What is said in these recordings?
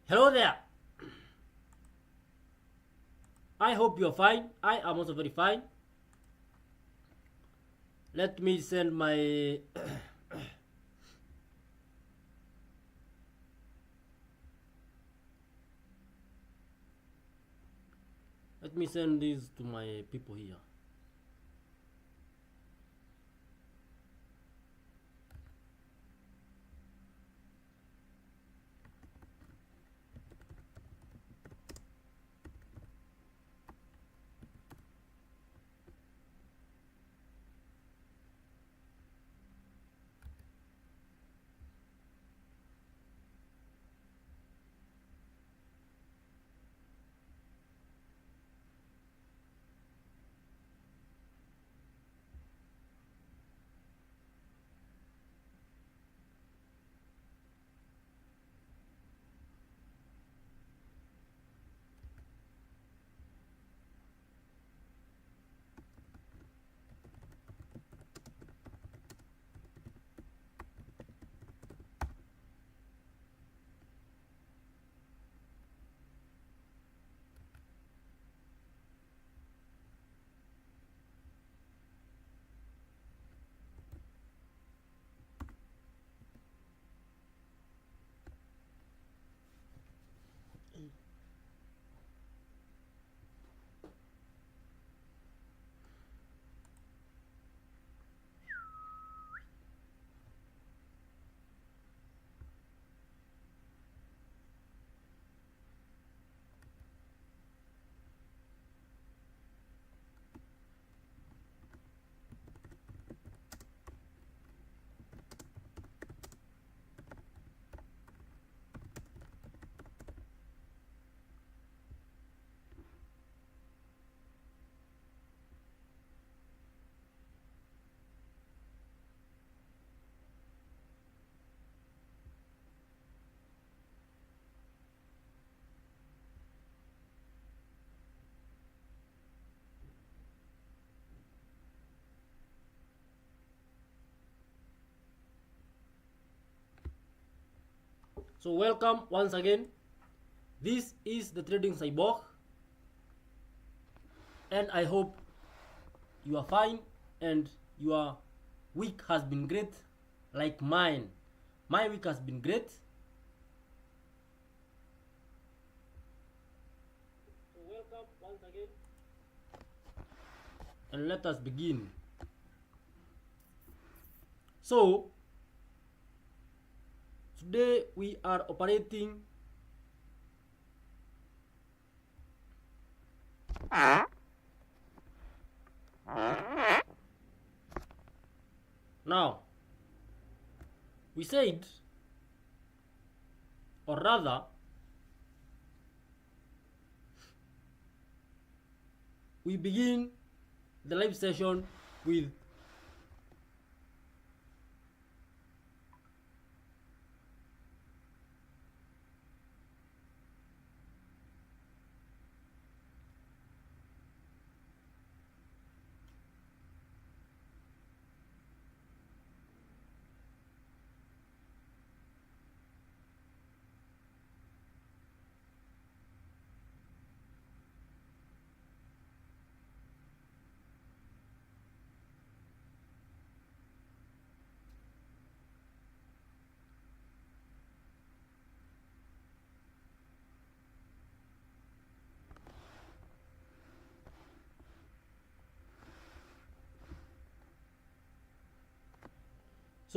Hello there. I hope you're fine. I am also very fine. Let me send my let me send this to my people here. So welcome once again. This is the Trading Cyborg, and I hope you are fine and your week has been great like mine. My week has been great. So welcome once again. And let us begin. So today we are operating now. We said, or rather, we begin the live session with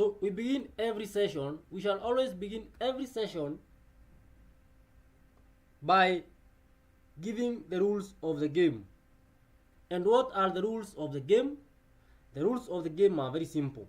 so we begin every session. We shall always begin every session by giving the rules of the game. And what are the rules of the game? The rules of the game are very simple.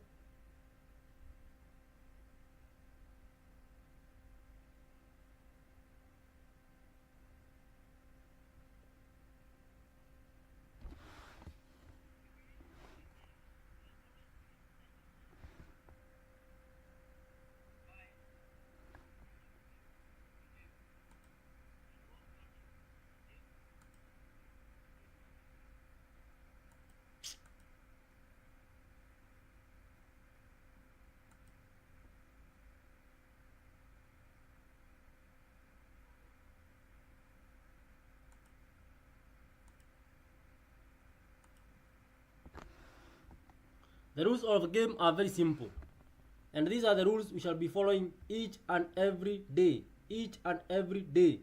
The rules of the game are very simple, and these are the rules we shall be following each and every day. Each and every day.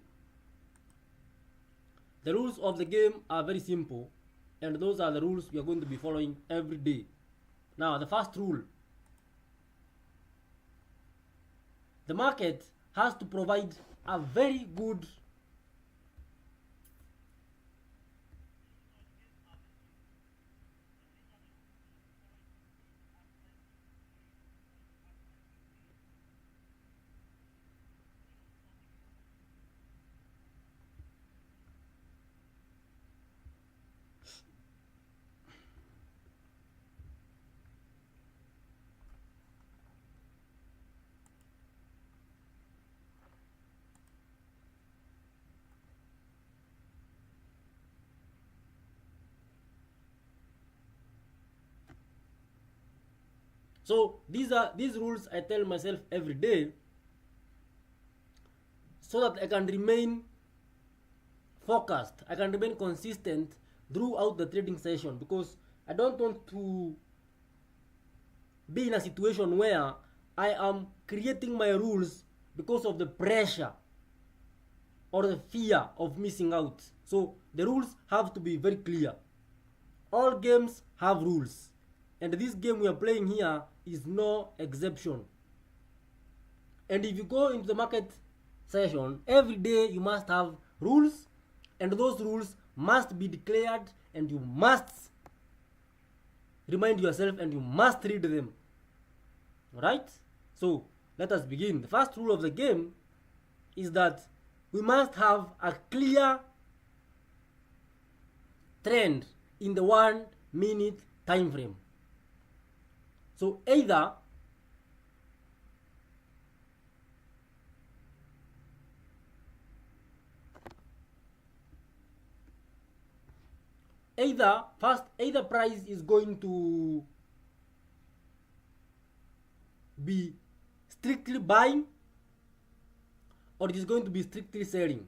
The rules of the game are very simple, and those are the rules we are going to be following every day. Now, the first rule: the market has to provide a very good So these rules I tell myself every day so that I can remain focused, I can remain consistent throughout the trading session, because I don't want to be in a situation where I am creating my rules because of the pressure or the fear of missing out. So the rules have to be very clear. All games have rules, and this game we are playing here is no exception. And if you go into the market session every day, you must have rules, and those rules must be declared, and you must remind yourself, and you must read them. Alright? So let us begin. The first rule of the game is that we must have a clear trend in the 1 minute time frame. So either price is going to be strictly buying, or it is going to be strictly selling.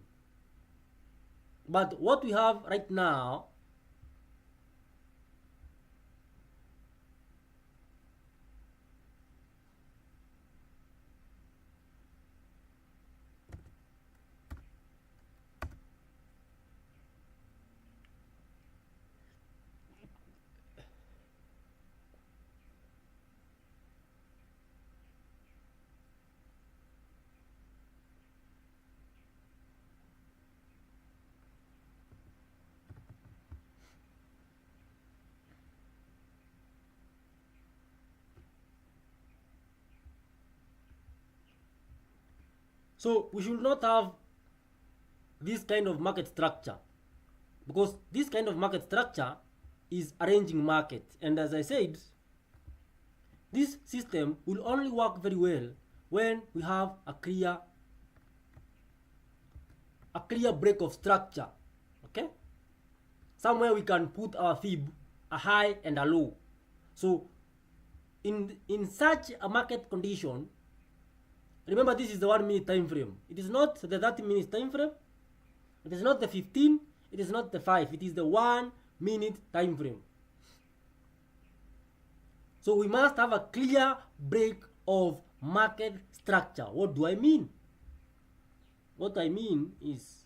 But what we have right now so we should not have this kind of market structure, because this kind of market structure is arranging market, and as I said, this system will only work very well when we have a clear break of structure. Okay, somewhere we can put our fib, a high and a low. So in such a market condition, remember, this is the 1 minute time frame. It is not the 30 minutes time frame. It is not the 15. It is not the 5. It is the 1 minute time frame. So we must have a clear break of market structure. What do I mean? What I mean is,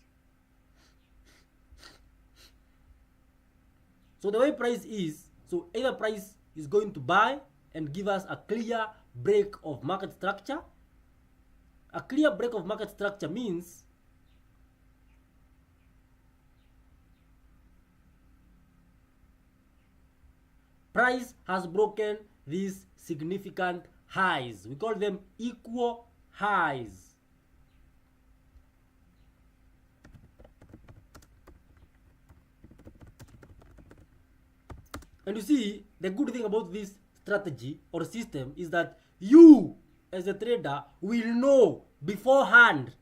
so the way price is, so either price is going to buy and give us a clear break of market structure. A clear break of market structure means price has broken these significant highs. We call them equal highs. And you see, the good thing about this strategy or system is that you as a trader will know beforehand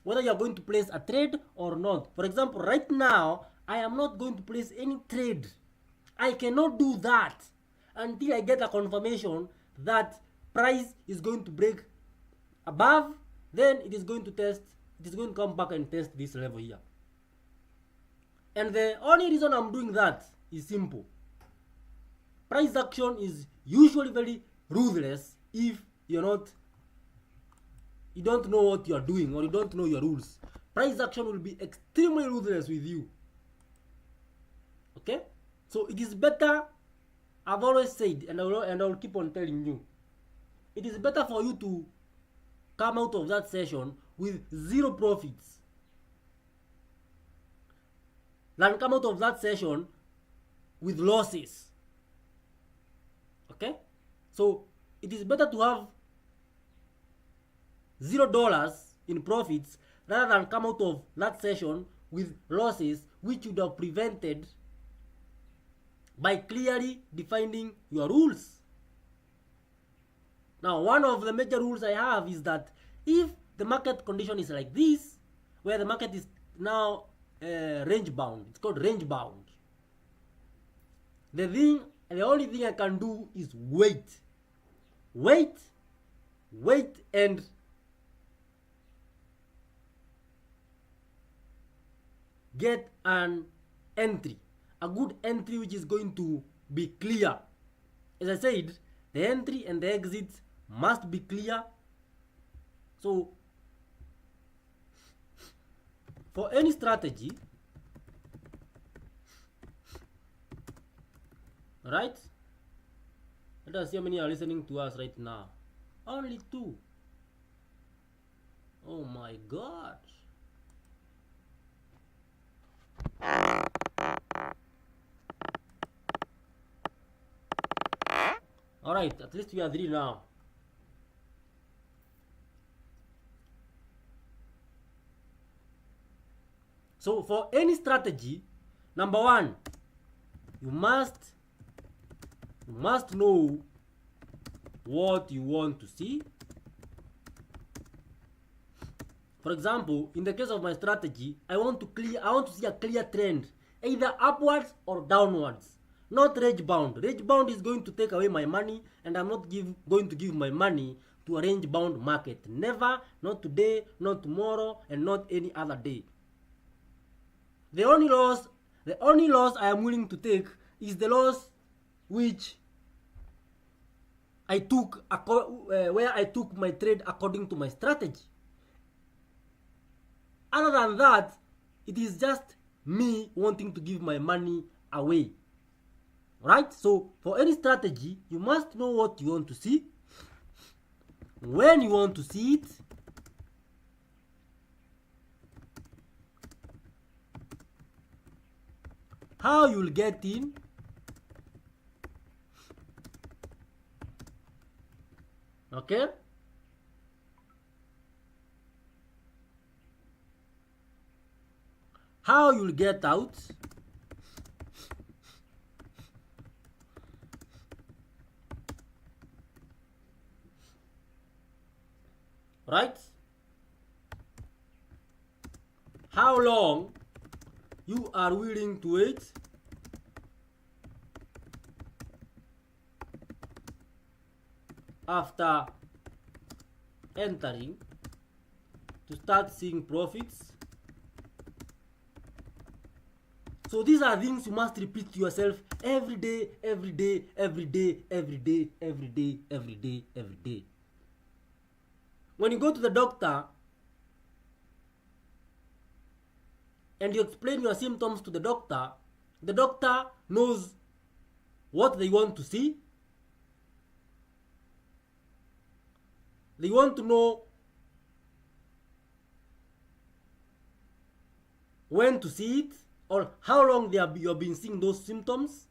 whether you are going to place a trade or not. For example, right now I am not going to place any trade. I cannot do that until I get a confirmation that price is going to break above, then it is going to test, it is going to come back and test this level here. And the only reason I'm doing that is simple. price action is usually very ruthless if you don't know what you are doing, or you don't know your rules. Price action will be extremely ruthless with you. Okay, so it is better, I've always said, and I will keep on telling you, it is better for you to come out of that session with 0 profits than come out of that session with losses. Okay, so it is better to have $0 in profits rather than come out of that session with losses, which would have prevented by clearly defining your rules. Now, one of the major rules I have is that if the market condition is like this, where the market is now range bound, it's called range bound, the only thing I can do is wait, and get an entry, a good entry which is going to be clear. As I said, the entry and the exit must be clear. So for any strategy, right? Let us see how many are listening to us right now. Only 2. Oh my God. Alright, at least we are 3 now. So for any strategy, number 1, you must know what you want to see. For example, in the case of my strategy, I want to see a clear trend, either upwards or downwards, not range bound. Range bound is going to take away my money, and I'm not going to give my money to a range bound market. Never, not today, not tomorrow, and not any other day. The only loss I am willing to take is the loss which I took where I took my trade according to my strategy. Other than that, it is just me wanting to give my money away. Right? So for any strategy, you must know what you want to see, when you want to see it, how you'll get in, okay? How you'll get out, right? How long you are willing to wait, after entering to start seeing profits. So these are things you must repeat to yourself every day, every day, every day, every day, every day, every day, every day. When you go to the doctor and you explain your symptoms to the doctor knows what they want to see. They want to know when to see it, or how long you have been seeing those symptoms.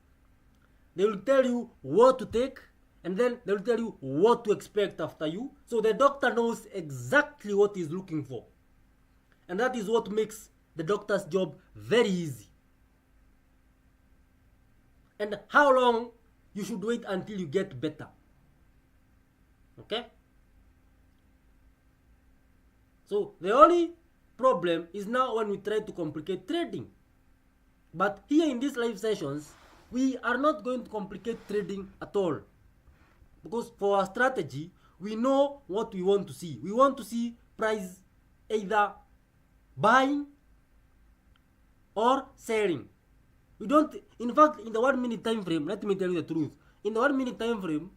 They will tell you what to take, and then they will tell you what to expect after you. So the doctor knows exactly what he's looking for. And that is what makes the doctor's job very easy. And how long you should wait until you get better. Okay? So the only problem is now when we try to complicate trading. But here in these live sessions, we are not going to complicate trading at all. Because for our strategy, we know what we want to see. We want to see price either buying or selling. We don't, in fact, in the 1 minute time frame, let me tell you the truth. in the 1 minute time frame,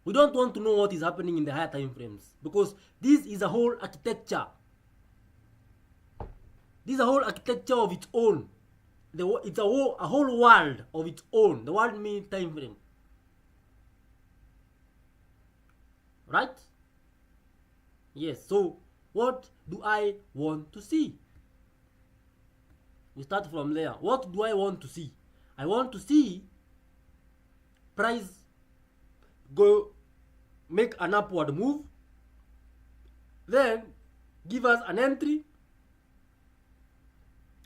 we don't want to know what is happening in the higher time frames, because this is a whole architecture. This is a whole architecture of its own. It's a whole world of its own, the 1 minute time frame. Right? Yes, so what do I want to see? We start from there. What do I want to see? I want to see price go make an upward move, then give us an entry,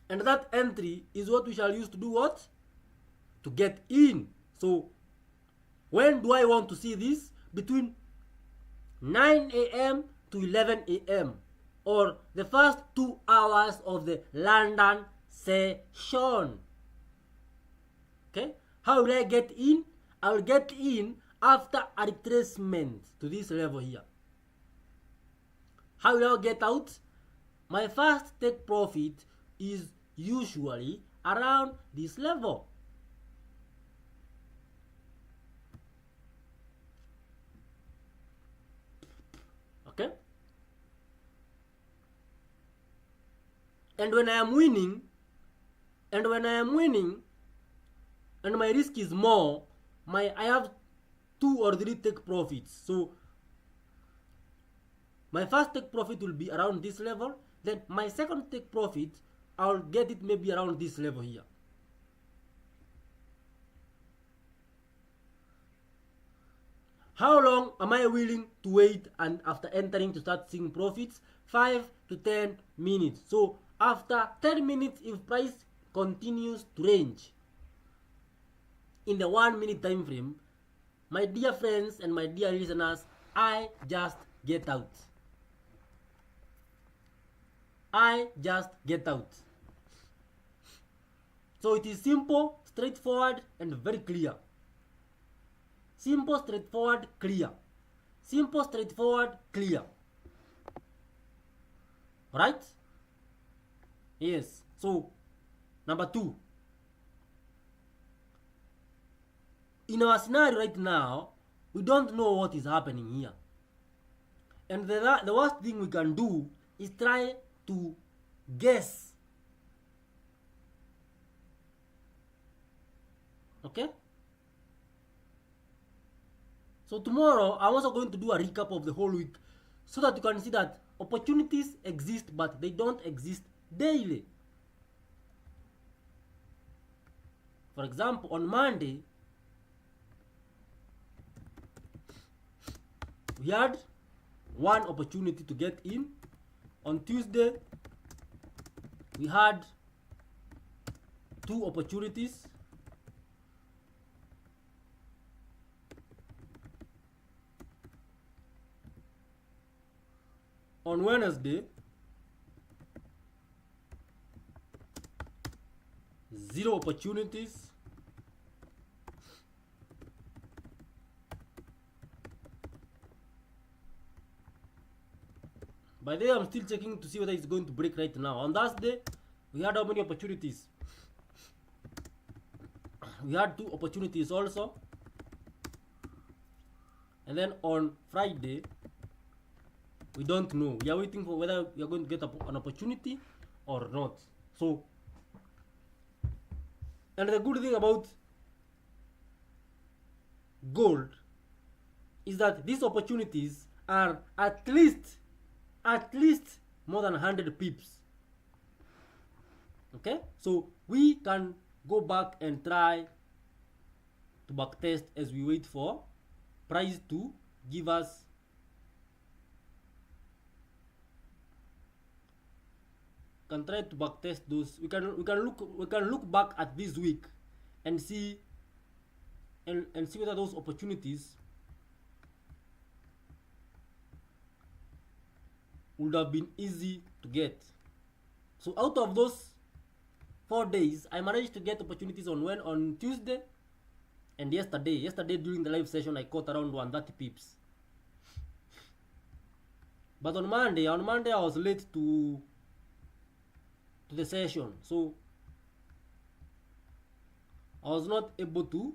and that entry is what we shall use to do what? To get in. So when do I want to see this? Between 9 a.m. to 11 a.m. or the first 2 hours of the London session. Okay? How will I get in? I will get in after a retracement to this level here. How will I get out? My first take profit is usually around this level. Okay? And when I am winning, and my risk is more, I have 2 or 3 take profits. So my first take profit will be around this level. Then my second take profit, I'll get it maybe around this level here. How long am I willing to wait and after entering to start seeing profits? 5 to 10 minutes. So after 10 minutes, if price continues to range in the 1 minute time frame, my dear friends and my dear listeners, I just get out. I just get out. So it is simple, straightforward, and very clear. Simple, straightforward, clear. Simple, straightforward, clear. Right? Yes. So, number 2. In our scenario right now, we don't know what is happening here. And the worst thing we can do is try to guess. Okay? So tomorrow, I'm also going to do a recap of the whole week so that you can see that opportunities exist, but they don't exist daily. For example, on Monday, we had 1 opportunity to get in. On Tuesday, we had 2 opportunities. On Wednesday, 0 opportunities. By the way, I'm still checking to see whether it's going to break right now. On Thursday, we had how many opportunities? We had 2 opportunities also. And then on Friday, we don't know. We are waiting for whether we are going to get an opportunity or not. So, and the good thing about gold is that these opportunities are at least more than 100 pips. Okay, so we can go back and try to backtest as we wait for price to give us try to backtest those. We can look back at this week and see see whether those opportunities would have been easy to get. So out of those 4 days, I managed to get opportunities on Tuesday and yesterday. Yesterday during the live session, I caught around 130 pips. But on Monday I was late to the session, so I was not able to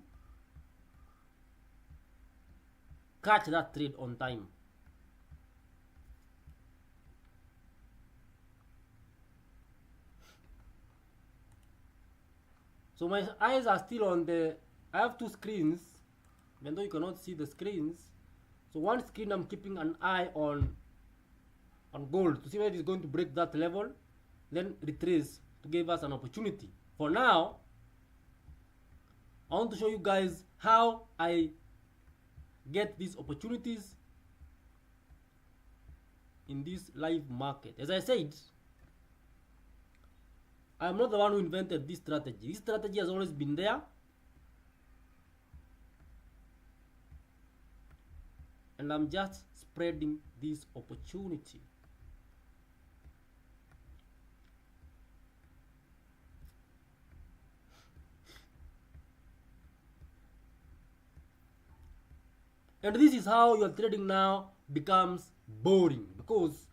catch that trade on time. So my eyes are still on the, I have two screens, even though you cannot see the screens. So one screen I'm keeping an eye on gold to see whether it's going to break that level, then retrace to give us an opportunity. For now, I want to show you guys how I get these opportunities in this live market. As I said, I'm not the one who invented this strategy. This strategy has always been there. And I'm just spreading this opportunity. And this is how your trading now becomes boring, because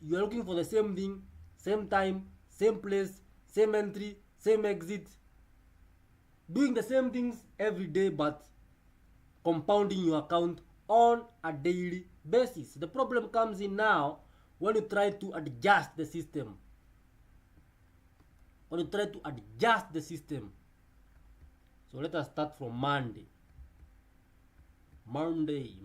you are looking for the same thing, same time, same place, same entry, same exit, doing the same things every day, but compounding your account on a daily basis. The problem comes in now when you try to adjust the system. So let us start from Monday. Monday.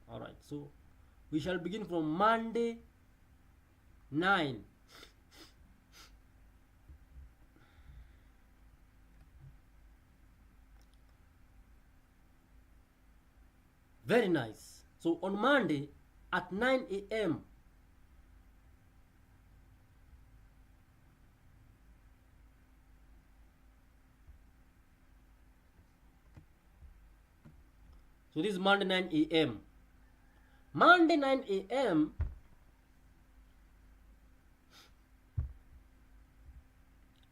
All right, so we shall begin from Monday 9. Very nice. So on Monday at 9 a.m. So this is Monday 9 a.m. Monday 9 a.m.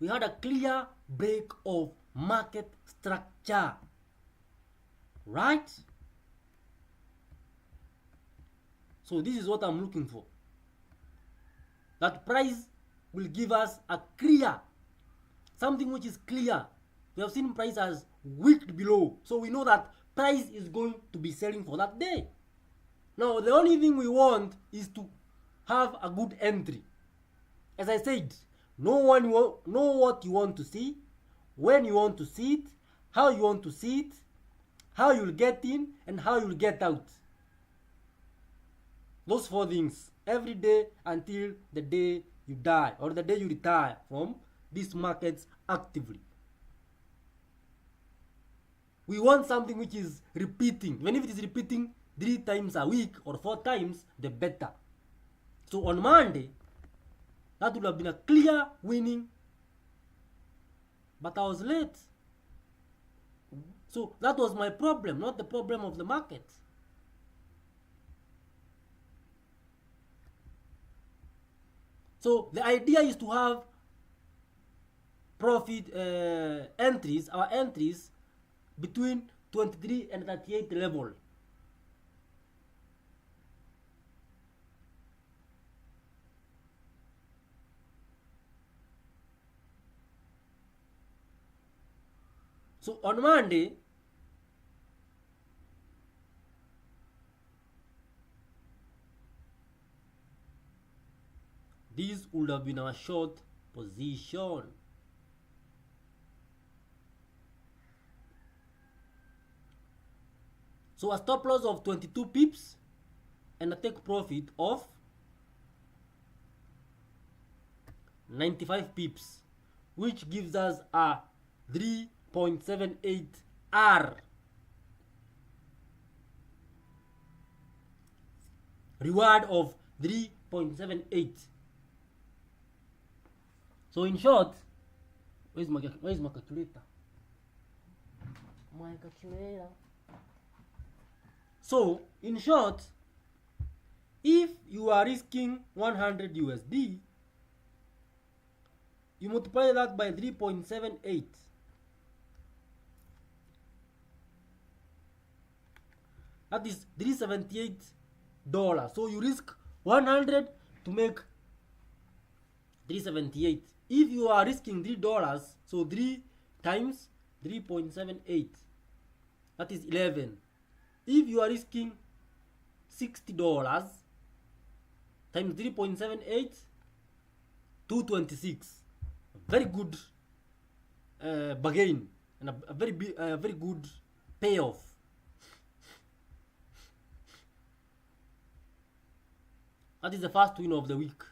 we had a clear break of market structure, right? So this is what I'm looking for. That price will give us a clear, something which is clear. We have seen price as wicked below, so we know that price is going to be selling for that day. Now the only thing we want is to have a good entry. As I said, know what you want to see, when you want to see it, how you want to see it, how you'll get in, and how you'll get out. Those 4 things every day until the day you die or the day you retire from these markets actively. We want something which is repeating. Even if it is repeating 3 times a week or 4 times, the better. So on Monday, that would have been a clear winning, but I was late. So that was my problem, not the problem of the market. So the idea is to have profit entries, our entries between 23 and 38 level. So on Monday, this would have been our short position. So a stop loss of 22 pips and a take profit of 95 pips, which gives us a 3.78 R. Reward of 3.78. So in short, where's my calculator? My calculator. So in short, if you are risking 100 USD, you multiply that by 3.78. That is 378 dollars. So you risk 100 to make 378. If you are risking $3, so 3 times 3.78, that is 11. If you are risking $60 times 3.78, 226. Very good bargain and a very good payoff. That is the first win of the week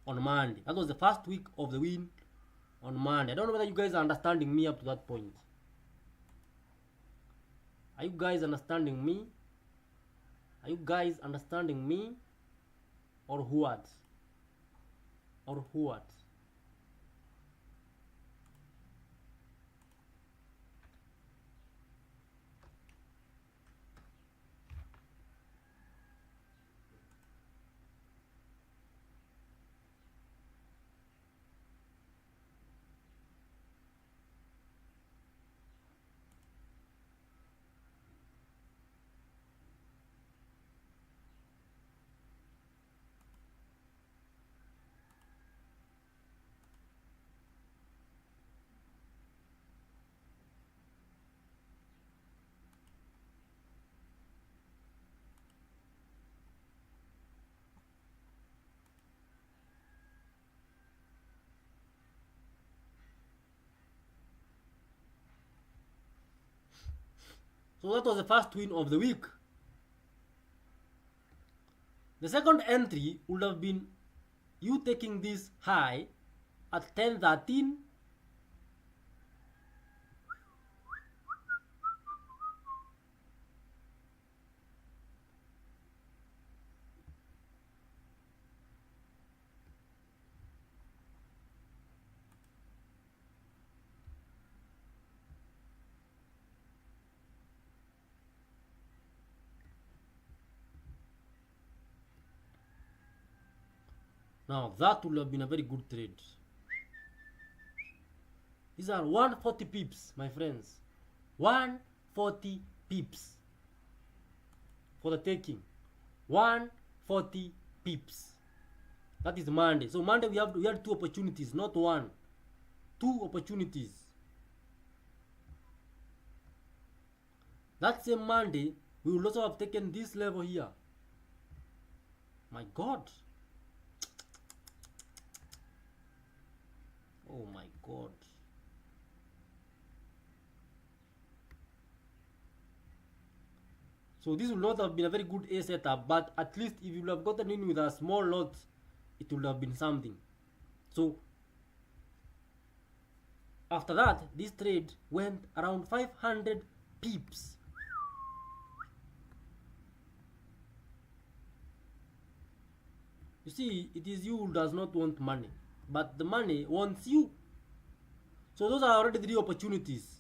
on Monday. That was the first week of the win on Monday. I don't know whether you guys are understanding me up to that point. Are you guys understanding me? Are you guys understanding me? Or what? Or what? So that was the first win of the week. The second entry would have been you taking this high at 10.13. Now that would have been a very good trade. These are 140 pips, my friends. 140 pips for the taking. 140 pips. That is Monday. So Monday we had two opportunities, not one. Two opportunities. That same Monday, we would also have taken this level here. My God. Oh my God. So this would not have been a very good A setup, but at least if you would have gotten in with a small lot, it would have been something. So after that, this trade went around 500 pips. You see, it is you who does not want money, but the money wants you. So those are already 3 opportunities.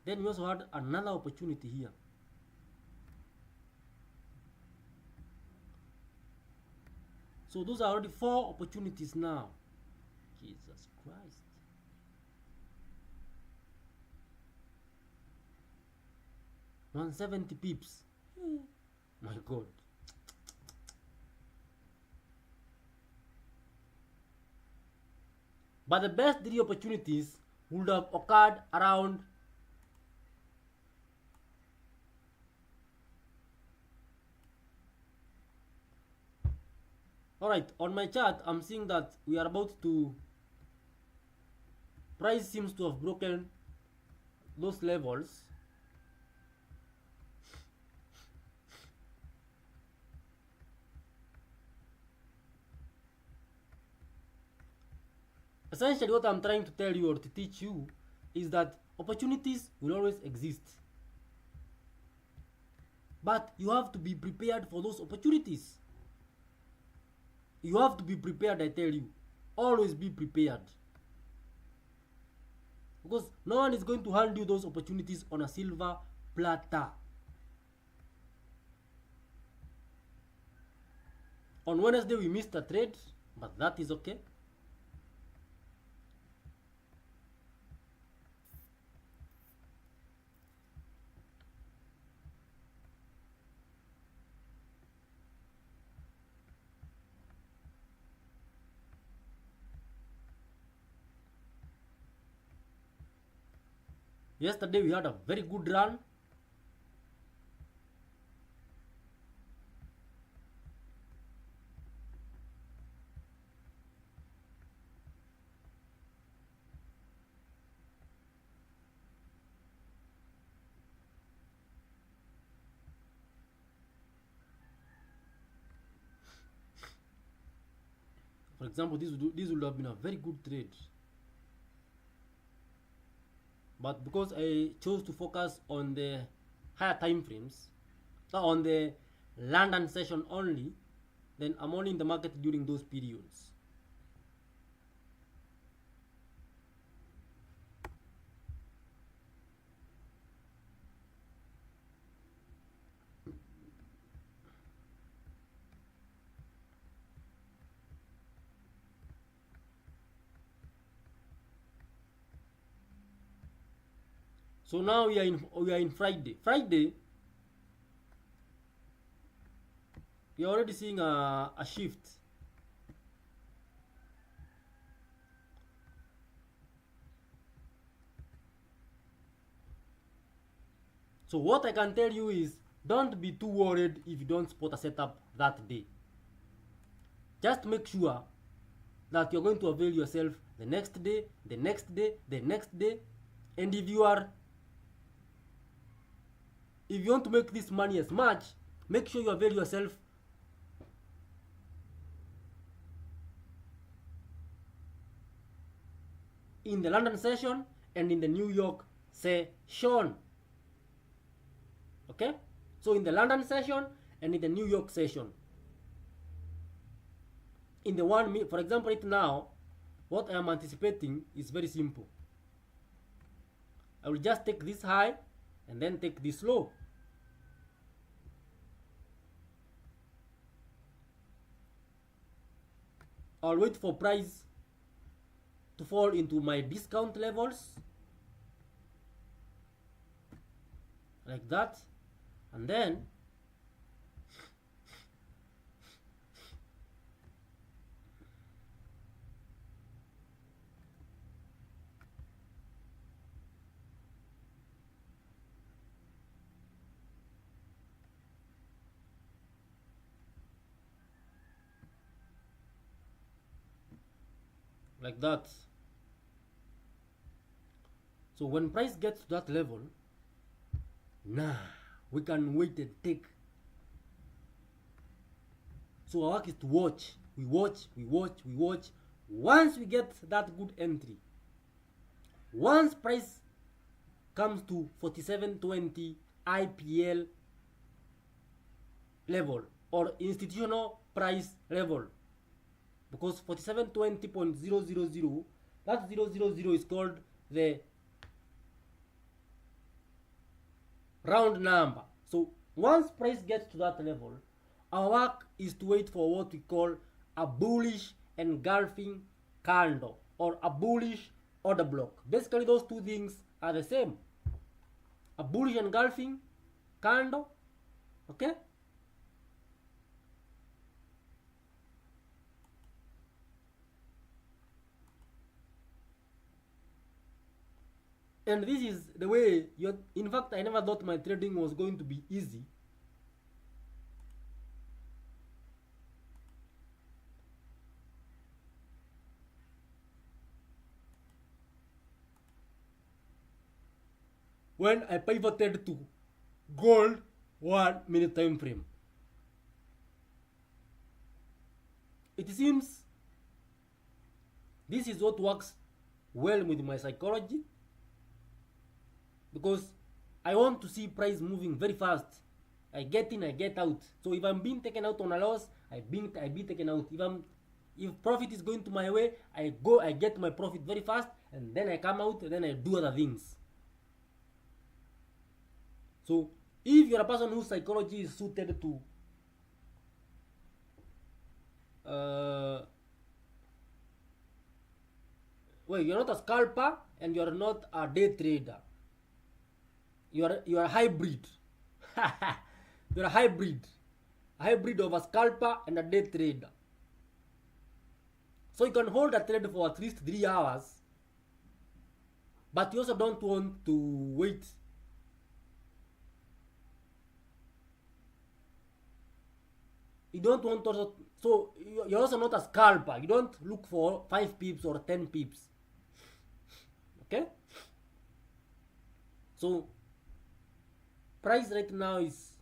Then we also had another opportunity here. So those are already 4 opportunities now. Jesus Christ. $170 pips. My God. But the best 3 opportunities would have occurred around Alright, on my chart, I'm seeing that we are about to, price seems to have broken those levels. Essentially what I'm trying to tell you or to teach you is that opportunities will always exist. But you have to be prepared for those opportunities. You have to be prepared, I tell you. Always be prepared. Because no one is going to hand you those opportunities on a silver platter. On Wednesday we missed a trade, but that is okay. Yesterday we had a very good run. For example, this would have been a very good trade, but because I chose to focus on the higher time frames, on the London session only, then I'm only in the market during those periods. So now we are in Friday. Friday, you're already seeing a shift. So what I can tell you is, don't be too worried if you don't spot a setup that day. Just make sure that you're going to avail yourself the next day, the next day, the next day. And if you want to make this money as much, make sure you avail yourself in the London session and in the New York session. Okay? So in the London session and in the New York session. In the 1 minute, for example, right now, what I am anticipating is very simple. I will just take this high and then take this low. I'll wait for price to fall into my discount levels, like that, and then like that. So when price gets to that level, we can wait and take. So our work is to watch. We watch. Once we get that good entry, once price comes to 47.20 IPL level or institutional price level, because 47.20.000, that 000 is called the round number. So once price gets to that level, our work is to wait for what we call a bullish engulfing candle or a bullish order block. Basically, those two things are the same. A bullish engulfing candle, okay? And this is the way in fact, I never thought my trading was going to be easy. When I pivoted to gold 1 minute time frame. It seems this is what works well with my psychology, because I want to see price moving very fast. I get in, I get out. So if I'm being taken out on a loss, I be taken out. If profit is going to my way, I get my profit very fast, and then I come out, and then I do other things. So if you're a person whose psychology is suited to you're not a scalper and you're not a day trader. You are a hybrid. You're a hybrid of a scalper and a day trader. So you can hold a trade for at least 3 hours but you also don't want to wait. You don't want to, so you're also not a scalper. You don't look for 5 pips or 10 pips. Okay? So price right now is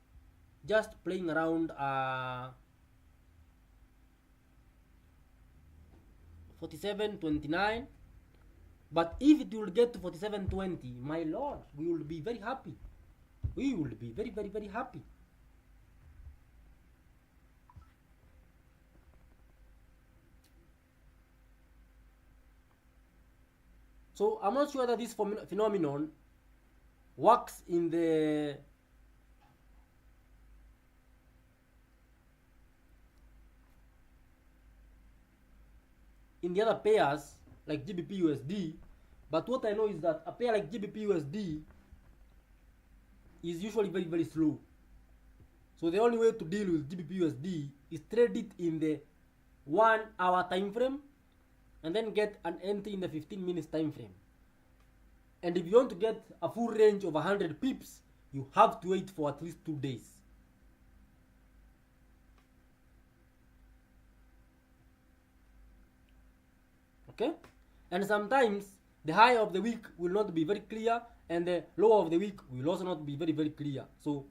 just playing around 47.29. But if it will get to 47.20, my lord, we will be very happy. We will be very, very, very happy. So I'm not sure that this phenomenon works in the other pairs like GBP USD, but what I know is that a pair like GBP USD is usually very, very slow. So the only way to deal with GBP USD is trade it in the 1 hour time frame and then get an entry in the 15 minutes time frame. And if you want to get a full range of 100 pips, you have to wait for at least 2 days. Okay? And sometimes the high of the week will not be very clear and the low of the week will also not be very, very clear. So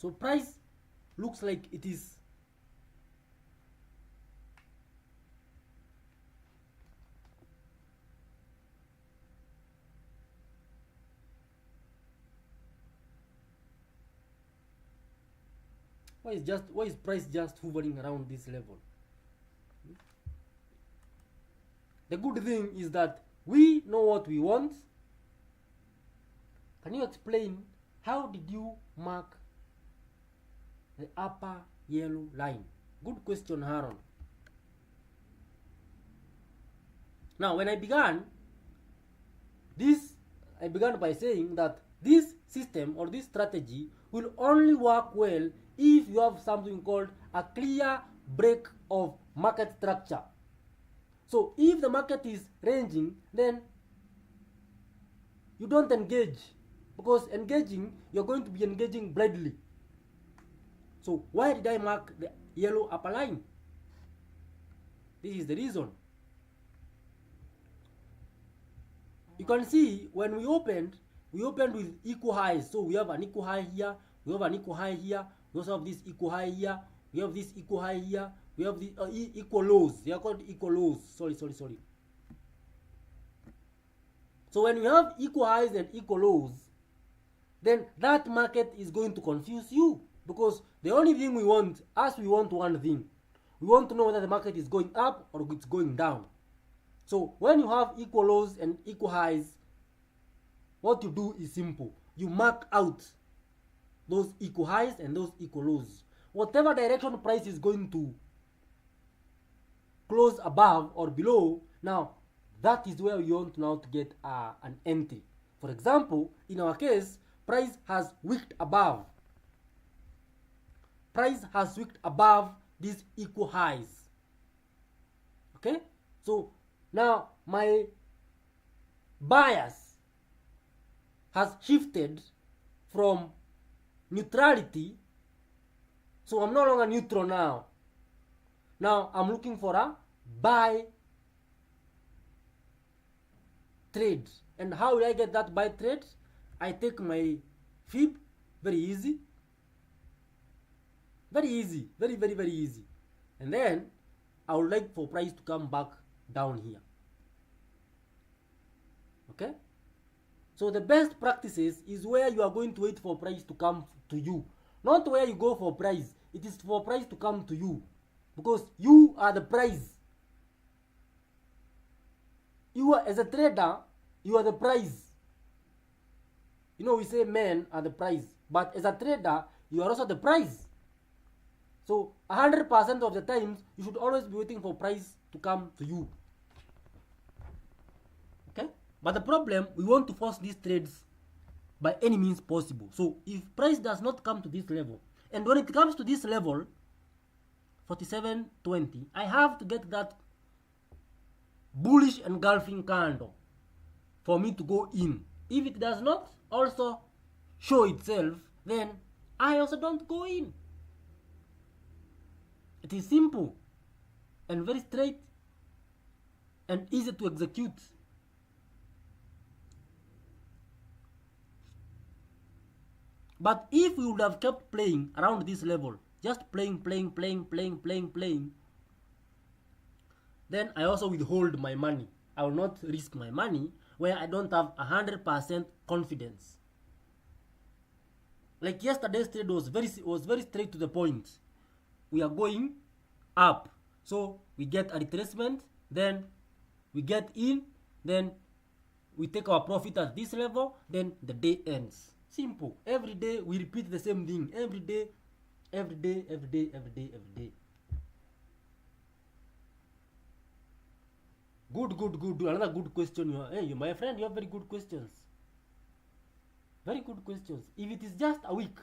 price looks like it is why is price just hovering around this level? The good thing is that we know what we want. Can you explain how did you mark the upper yellow line? Good question, Haron. Now, when I began by saying that this system or this strategy will only work well if you have something called a clear break of market structure. So if the market is ranging, then you don't engage, because engaging, you're going to be engaging blindly. So why did I mark the yellow upper line? This is the reason. You can see when we opened with equal highs. So we have an equal high here, we have an equal high here, we also have this equal high here, we have this equal high here, we have the equal lows. They are called equal lows. Sorry. So when we have equal highs and equal lows, then that market is going to confuse you, because the only thing we want one thing. We want to know whether the market is going up or it's going down. So when you have equal lows and equal highs, what you do is simple. You mark out those equal highs and those equal lows. Whatever direction price is going to close above or below, now that is where you want now to get an entry. For example, in our case, price has wicked above. Price has wicked above these equal highs. Okay? So now my bias has shifted from neutrality. So I'm no longer neutral now. Now I'm looking for a buy trade. And how will I get that buy trade? I take my fib, very easy. Very easy, very, very, very easy. And then I would like for price to come back down here. Okay? So the best practices is where you are going to wait for price to come to you. Not where you go for price. It is for price to come to you. Because you are the price. You are, as a trader, you are the price. You know, we say men are the price. But as a trader, you are also the price. So 100% of the times you should always be waiting for price to come to you. Okay? But the problem, we want to force these trades by any means possible. So if price does not come to this level, and when it comes to this level 47.20, I have to get that bullish engulfing candle for me to go in. If it does not also show itself, then I also don't go in. It is simple and very straight and easy to execute. But if we would have kept playing around this level, just playing, then I also withhold my money. I will not risk my money where I don't have 100% confidence. Like yesterday's trade was very straight to the point. We are going up, so we get a retracement, then we get in, then we take our profit at this level, then the day ends. Simple. Every day we repeat the same thing. Every day. Good. Another good question. Hey, my friend, you have very good questions. Very good questions. If it is just a week,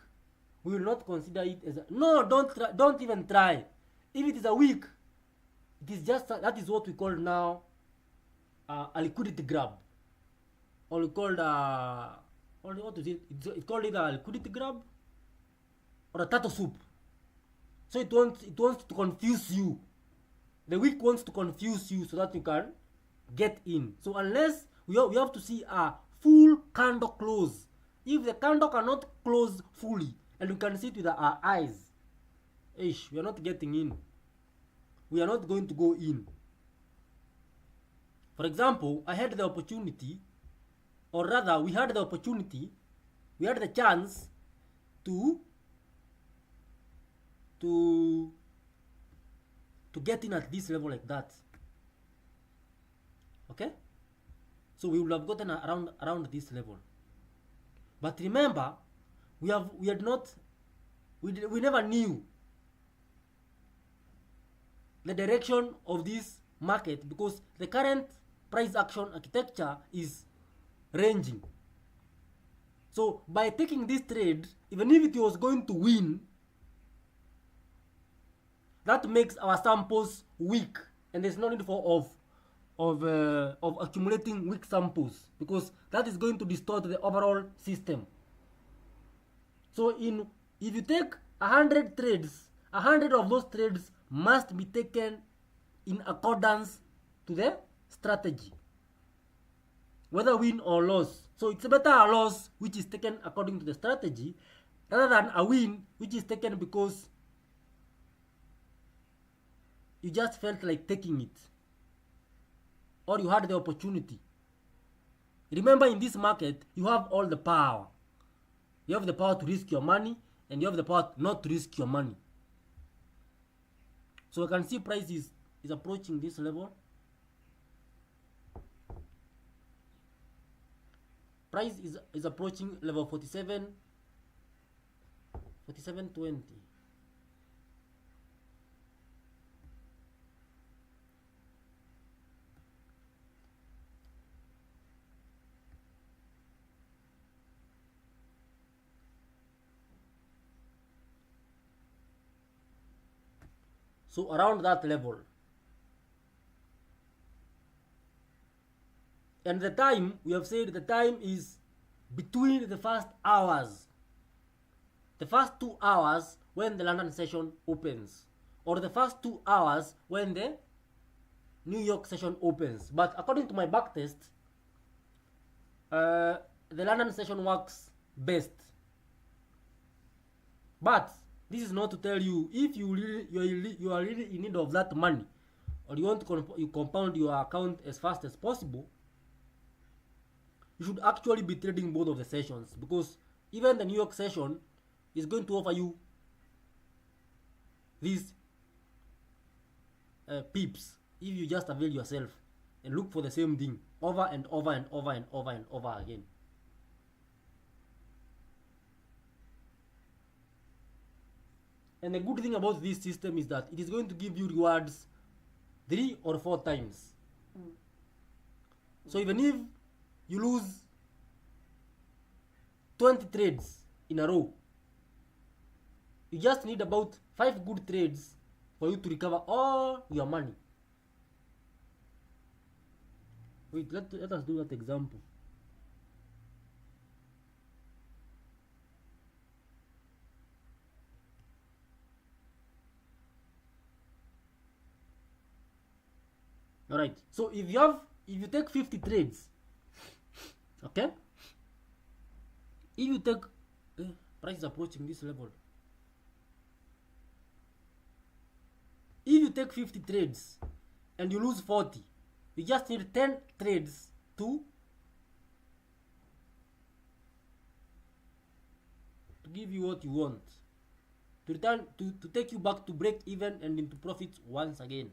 we will not consider it as a... No, don't even try. If it is a week, it is just that is what we call now a liquidity grab, or we called what is it? It's called either a liquidity grab or a turtle soup. So it wants to confuse you. The week wants to confuse you so that you can get in. So unless we have to see a full candle close. If the candle cannot close fully and we can see it with our eyes, we are not getting in. We are not going to go in. For example, I had the opportunity, or rather we had the opportunity, we had the chance to get in at this level like that. Okay? So we would have gotten around this level. But remember, we never knew the direction of this market because the current price action architecture is ranging. So by taking this trade, even if it was going to win, that makes our samples weak, and there's no need of accumulating weak samples because that is going to distort the overall system. So if you take 100 trades, 100 of those trades must be taken in accordance to the strategy, whether win or loss. So it's better a loss which is taken according to the strategy rather than a win which is taken because you just felt like taking it or you had the opportunity. Remember, in this market, you have all the power. You have the power to risk your money and you have the power not to risk your money. So you can see price is approaching this level. Price is approaching level 47.20. So around that level. And the time, we have said the time is between the first hours. The first 2 hours when the London session opens. Or the first 2 hours when the New York session opens. But according to my backtest, the London session works best. But this is not to tell you if you are really in need of that money, or you want to compound your account as fast as possible. You should actually be trading both of the sessions because even the New York session is going to offer you these pips if you just avail yourself and look for the same thing over and over and over and over and over again. And the good thing about this system is that it is going to give you rewards 3 or 4 times. So even if you lose 20 trades in a row, you just need about 5 good trades for you to recover all your money. Wait, let us do that example. Alright, so if you take 50 trades, okay, if you take price is approaching this level, if you take 50 trades and you lose 40, you just need 10 trades to give you what you want, to return to take you back to break even and into profits once again.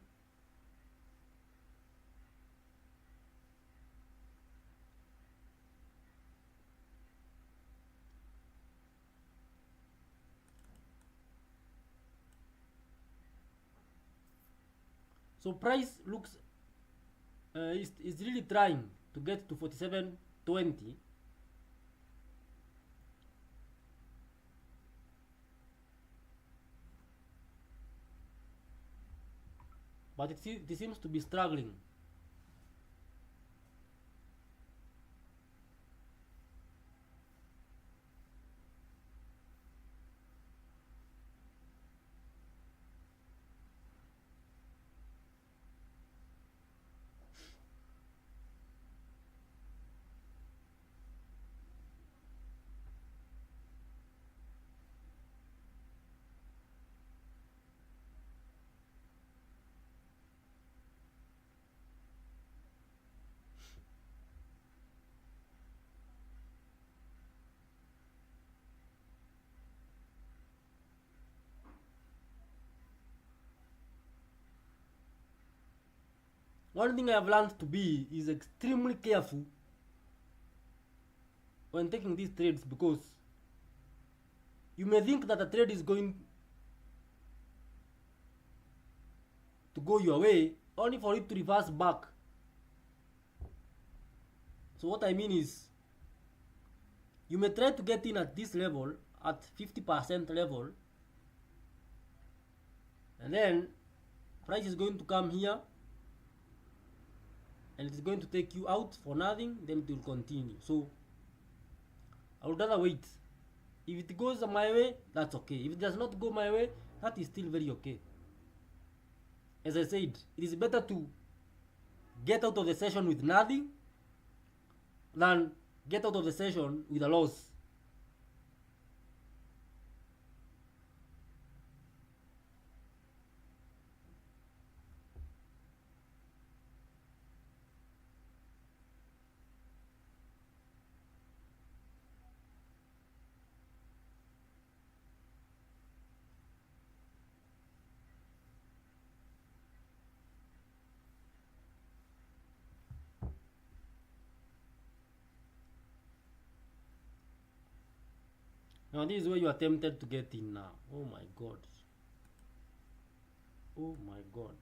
So price looks is really trying to get to 47.20. But it seems to be struggling. One thing I have learned to be is extremely careful when taking these trades, because you may think that a trade is going to go your way only for it to reverse back. So what I mean is, you may try to get in at this level, at 50% level, and then price is going to come here and it's going to take you out for nothing, then it will continue. So I would rather wait. If it goes my way, that's okay. If it does not go my way, that is still very okay. As I said, it is better to get out of the session with nothing than get out of the session with a loss. Now this is where you are tempted to get in now. Oh my god. Oh my god.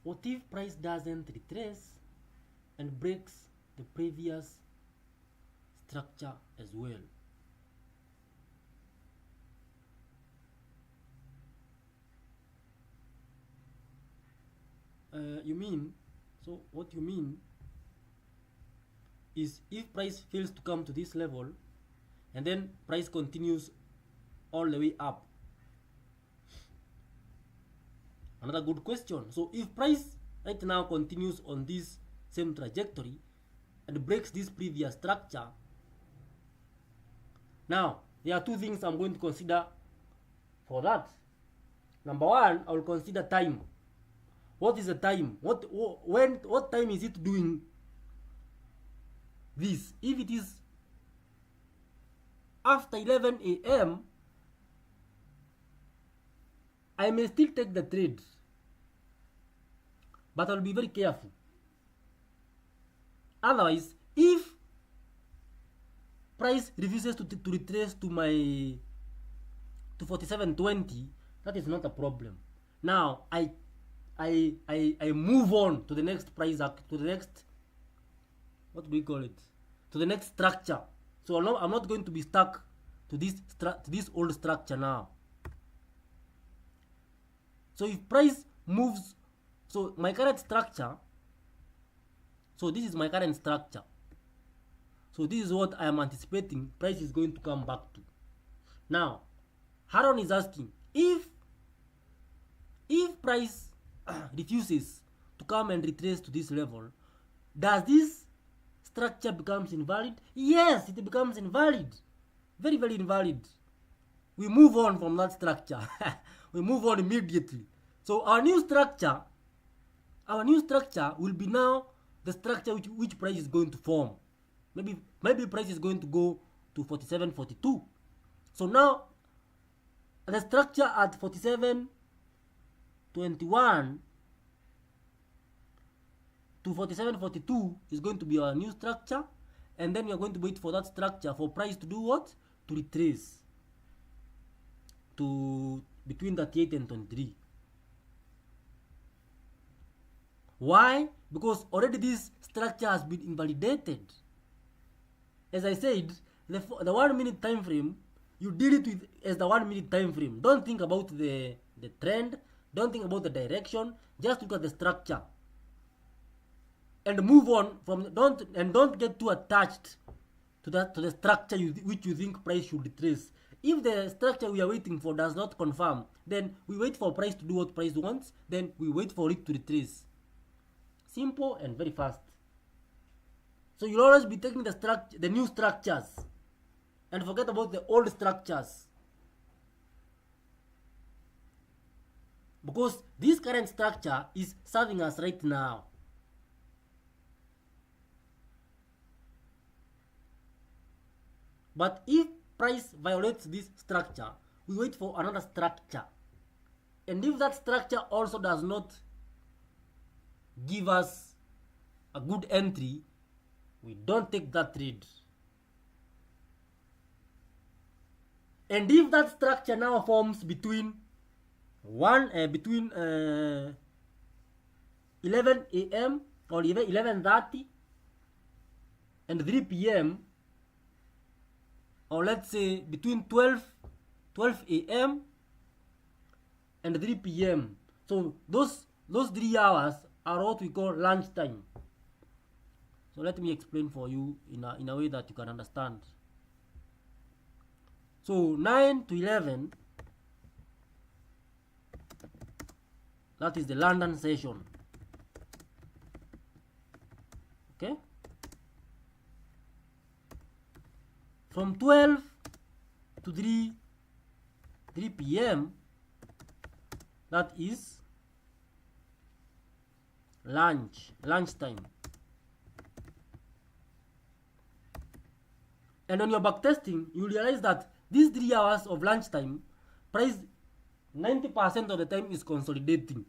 What if price doesn't retrace and breaks the previous structure as well? You mean, so what you mean is, if price fails to come to this level and then price continues all the way up? Another good question. So if price right now continues on this same trajectory and breaks this previous structure, now there are two things I'm going to consider for that. Number one, I will consider time. What is the time? What time is it doing this? If it is after 11 a.m., I may still take the trade, but I'll be very careful. Otherwise, if price refuses to retrace to 47.20, that is not a problem. Now I move on to the next price, to the next, what do we call it, to the next structure. So I'm not going to be stuck to this old structure now. So if price moves, so my current structure, so this is my current structure. So this is what I am anticipating price is going to come back to. Now, Haron is asking, if price refuses to come and retrace to this level, does this structure becomes invalid? Yes, it becomes invalid. Very, very invalid. We move on from that structure. We move on immediately. So our new structure will be now the structure which price is going to form. Maybe price is going to go to 47.42. So now the structure at 47.21 to 47.42 is going to be our new structure, and then we are going to wait for that structure for price to do what? To retrace to between 38 and 23. Why? Because already this structure has been invalidated. As I said, the 1 minute time frame, you deal it with as the 1 minute time frame. Don't think about the trend, don't think about the direction, just look at the structure and move on from. Don't get too attached to the structure which you think price should retrace. If the structure we are waiting for does not confirm, then we wait for price to do what price wants, then we wait for it to retrace. Simple and very fast. So you'll always be taking the new structures and forget about the old structures, because this current structure is serving us right now. But if price violates this structure, we wait for another structure, and if that structure also does not give us a good entry, we don't take that trade. And if that structure now forms between 11 a.m. or 11:30 and 3 p.m., or let's say between 12 a.m. and 3 p.m., so those 3 hours are what we call lunch time. So let me explain for you in a way that you can understand. So 9 to 11, that is the London session. Okay? From 12 to 3 p.m., that is lunchtime. And on your backtesting, you realize that these 3 hours of lunchtime, price 90% of the time is consolidating.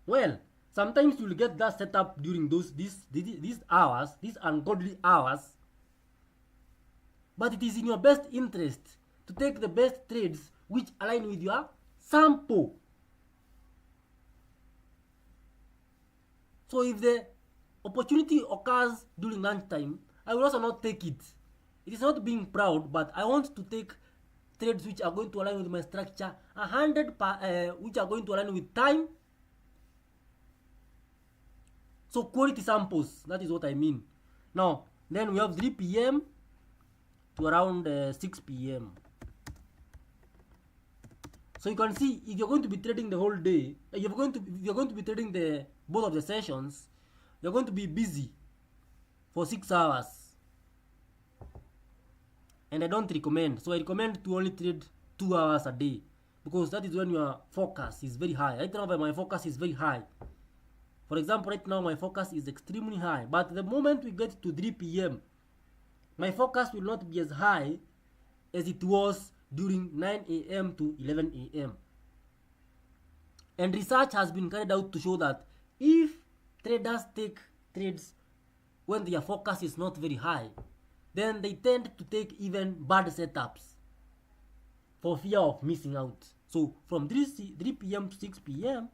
Well, sometimes you'll get that set up during these hours, these ungodly hours, but it is in your best interest to take the best trades which align with your sample. So if the opportunity occurs during lunchtime, I will also not take it. It is not being proud, but I want to take trades which are going to align with my structure, which are going to align with time. So quality samples, that is what I mean. Now, then we have 3 p.m. to around 6 p.m. So you can see, if you're going to be trading the whole day, if you're going to be trading both of the sessions, you're going to be busy for 6 hours. And I don't recommend. So I recommend to only trade 2 hours a day, because that is when your focus is very high. Right now my focus is very high. For example, right now my focus is extremely high. But the moment we get to 3 p.m., my forecast will not be as high as it was during 9 a.m. to 11 a.m. And research has been carried out to show that if traders take trades when their forecast is not very high, then they tend to take even bad setups for fear of missing out. So from 3 p.m. to 6 p.m.,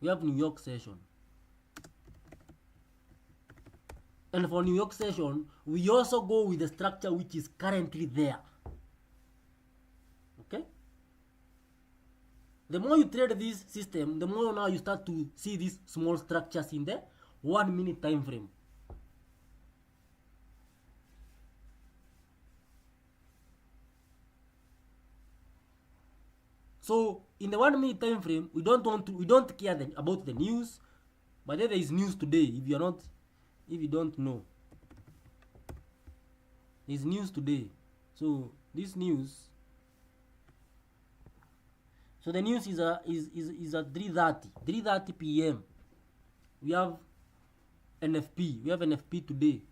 we have New York session. And for New York session, we also go with the structure which is currently there. Okay? The more you trade this system, the more now you start to see these small structures in the 1 minute time frame. So in the 1 minute time frame, we don't care about the news. But then there is news today. If you don't know, there's news today. So this news. So the news is at 3:30 p.m. We have NFP. We have NFP today.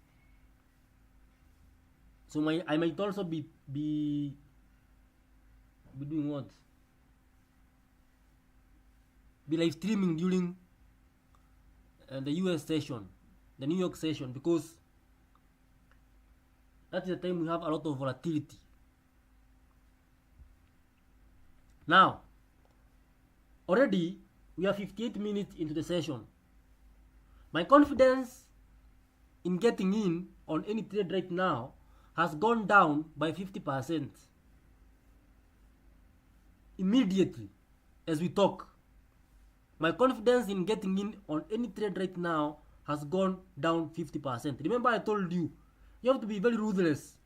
So I might also be doing what? Be live streaming during the US session, the New York session, because that is the time we have a lot of volatility. Now, already we are 58 minutes into the session. My confidence in getting in on any trade right now has gone down by 50% immediately as we talk. My confidence in getting in on any trade right now has gone down 50%. Remember, I told you, you have to be very ruthless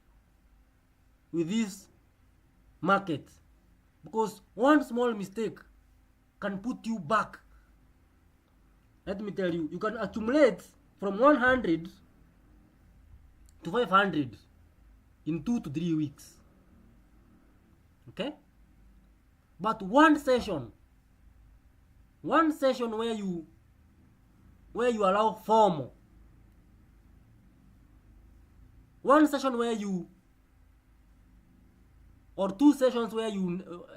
with this market, because one small mistake can put you back. Let me tell you, you can accumulate from 100 to 500 in 2 to 3 weeks. Okay? But one session where you allow FOMO, one session where you, or 2 sessions where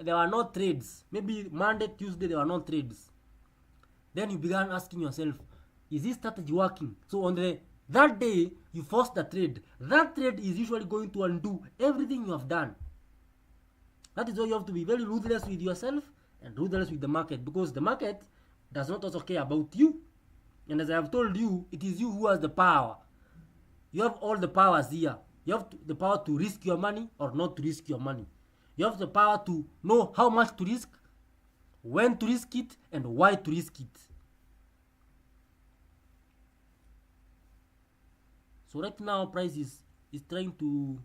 there are no trades, maybe Monday, Tuesday there are no trades, then you began asking yourself, is this strategy working? So on that day you force the trade. That trade is usually going to undo everything you have done. That is why you have to be very ruthless with yourself and ruthless with the market, because the market does not also care about you. And as I have told you, it is you who has the power. You have all the powers here. You have the power to risk your money or not to risk your money. You have the power to know how much to risk, when to risk it, and why to risk it. So right now, price is trying to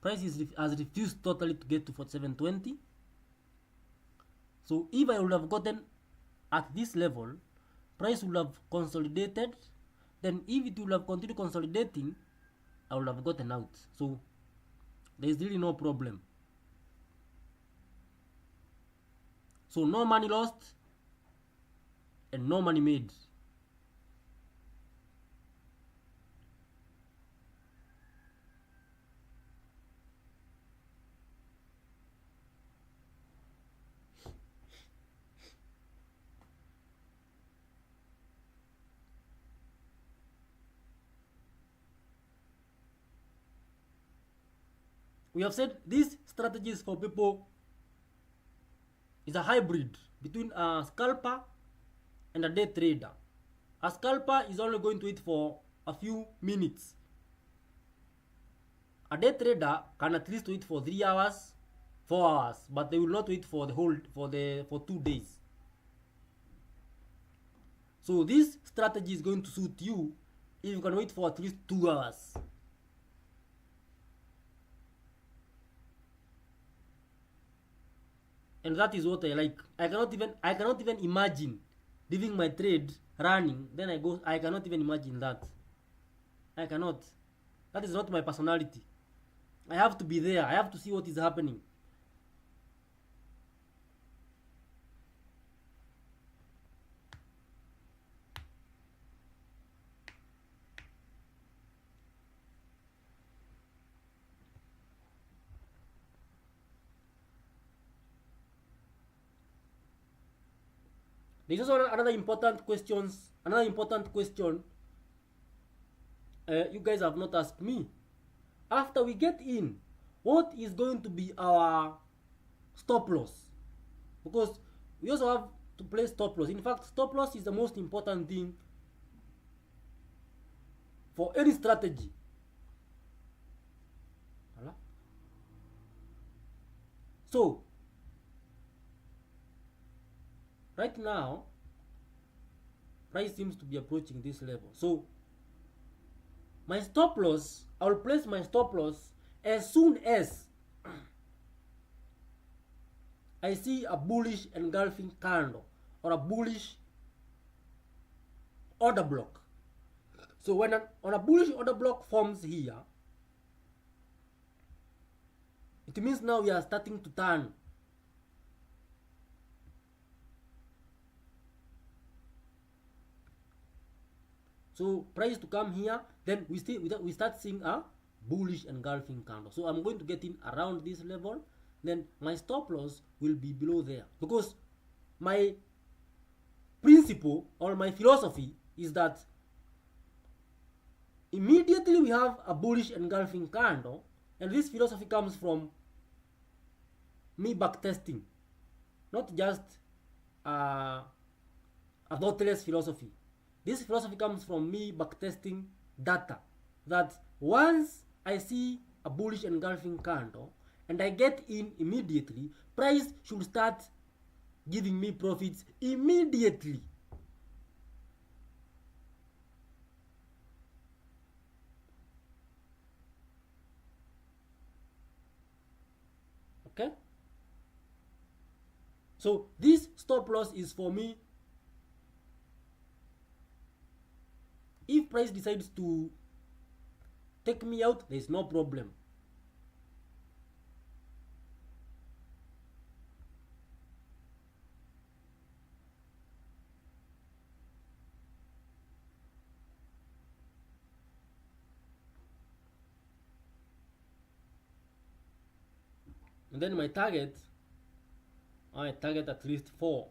price has refused totally to get to 47.20. So if I would have gotten at this level, price would have consolidated. Then if it would have continued consolidating, I would have gotten out. So there is really no problem. So no money lost and no money made. We have said these strategies for people is a hybrid between a scalper and a day trader. A scalper is only going to wait for a few minutes. A day trader can at least wait for 3 hours, 4 hours, but they will not wait for the whole for 2 days. So this strategy is going to suit you if you can wait for at least 2 hours. And that is what I like. I cannot even imagine leaving my trade running, then I cannot even imagine that. I cannot. That is not my personality. I have to be there. I have to see what is happening. There's also another important question you guys have not asked me. After we get in, what is going to be our stop loss? Because we also have to place stop loss. In fact, stop loss is the most important thing for any strategy. So right now price seems to be approaching this level. So my stop loss, I will place my stop loss as soon as I see a bullish engulfing candle or a bullish order block. So when on a bullish order block forms here, it means now we are starting to turn. So price to come here, then we start seeing a bullish engulfing candle. So I'm going to get in around this level, then my stop loss will be below there, because my principle or my philosophy is that immediately we have a bullish engulfing candle, and this philosophy comes from me backtesting, not just a thoughtless philosophy. This philosophy comes from me backtesting data, that once I see a bullish engulfing candle and I get in immediately, price should start giving me profits immediately. Okay? So this stop loss is for me. If price decides to take me out, there is no problem. And then my target, I target at least 4.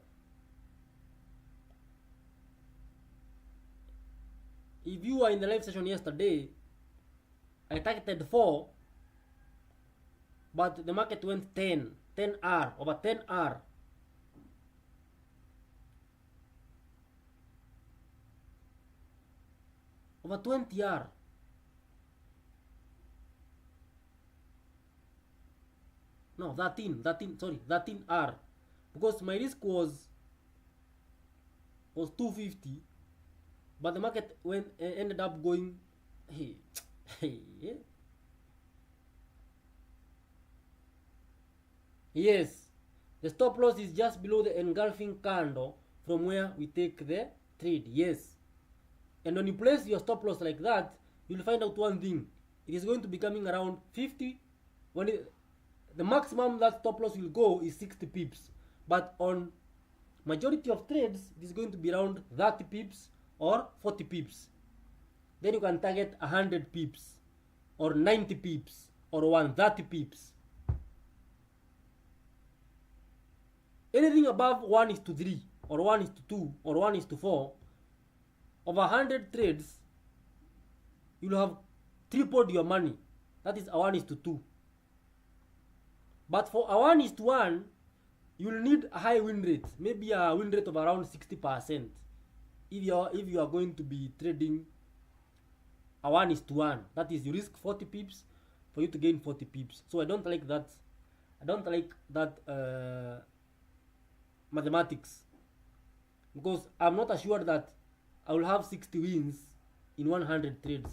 If you were in the live session yesterday, I targeted 4, but the market went 10R, over 10R. Over 20R. No, 13R. Because my risk was 250. But the market ended up going, yes, the stop loss is just below the engulfing candle from where we take the trade. Yes, and when you place your stop loss like that, you'll find out one thing: it is going to be coming around 50. The maximum that stop loss will go is 60 pips, but on majority of trades, it is going to be around 30 pips or 40 pips. Then you can target 100 pips or 90 pips or 130 pips. Anything above 1:3 or 1:2 or 1:4, over 100 trades, you'll have tripled your money. That is a 1:2. But for a 1:1, you'll need a high win rate, maybe a win rate of around 60%. If you are going to be trading a 1:1, that is, you risk 40 pips for you to gain 40 pips. So I don't like that. Mathematics, because I'm not assured that I will have 60 wins in 100 trades.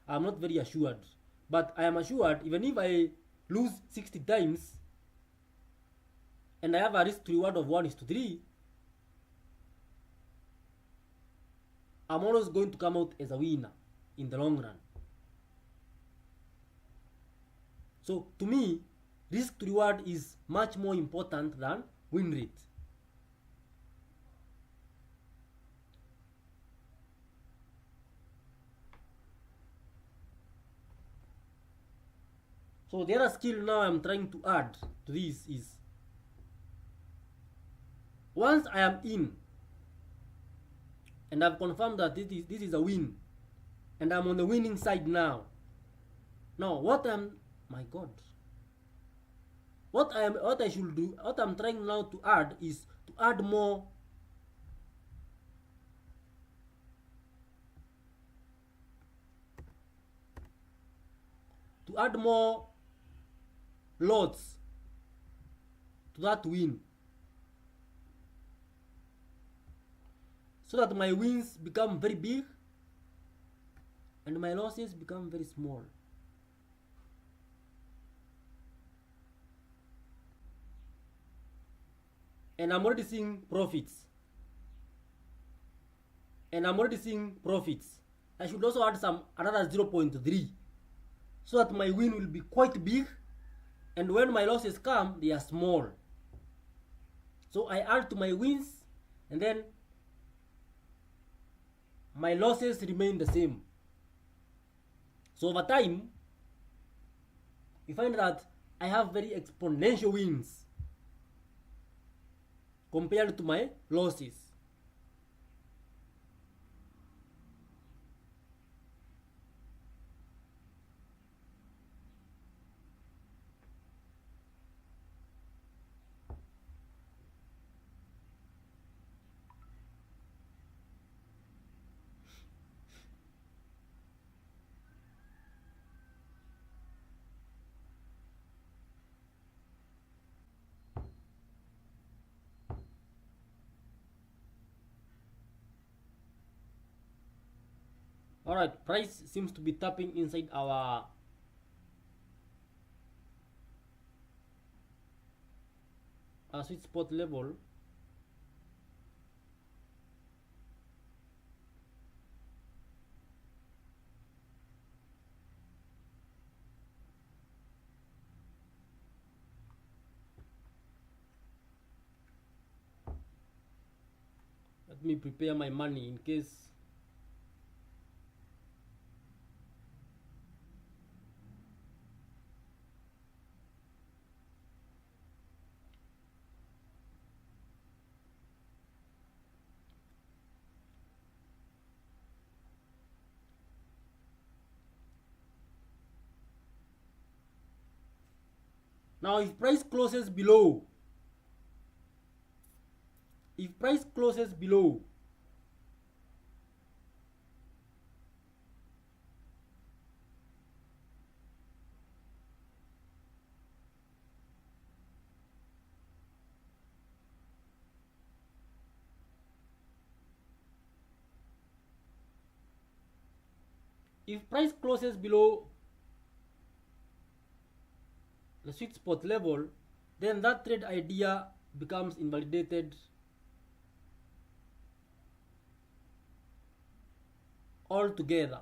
I'm not very assured, but I am assured even if I lose 60 times and I have a risk to reward of 1:3, I'm always going to come out as a winner in the long run. So to me, risk to reward is much more important than win rate. So the other skill now I'm trying to add to this is, once I am in, and I've confirmed that this is a win, and I'm on the winning side now. Now my God, what I should do, what I'm trying now to add is to add more lots to that win, so that my wins become very big and my losses become very small. And I'm already seeing profits. I should also add another 0.3 so that my win will be quite big, and when my losses come, they are small. So I add to my wins, and then my losses remain the same. So over time, you find that I have very exponential wins compared to my losses. Alright, price seems to be tapping inside our sweet spot level. Let me prepare my money in case. Now if price closes below, if price closes below if price closes below the sweet spot level, then that trade idea becomes invalidated altogether.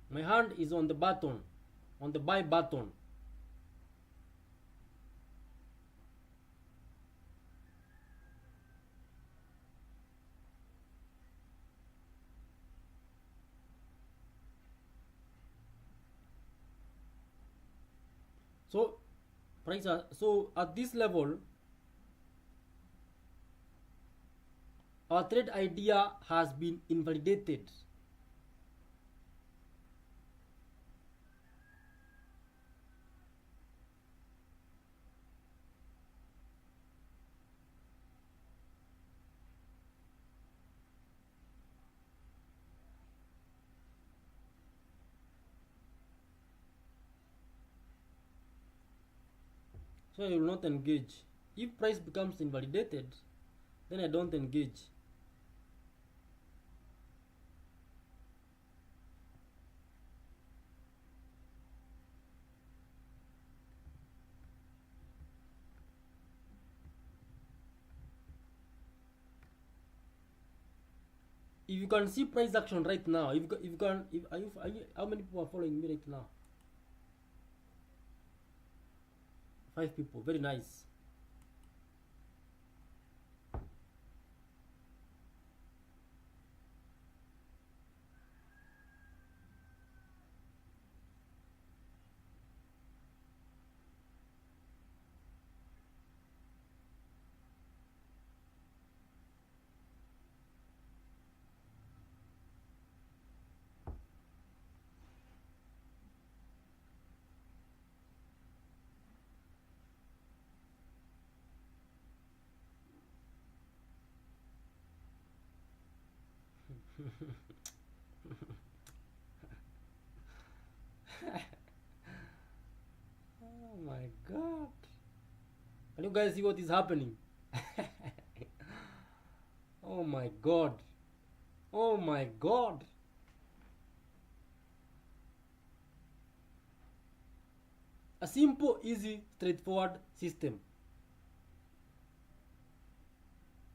My hand is on the button, on the buy button. So so at this level, our trade idea has been invalidated. So I will not engage. If price becomes invalidated, then I don't engage. if you can see price action right now, if you can, if are you, how many people are following me right now? 5 people. Very nice. Oh my god. Can you guys see what is happening? Oh my god. Oh my god. A simple, easy, straightforward system.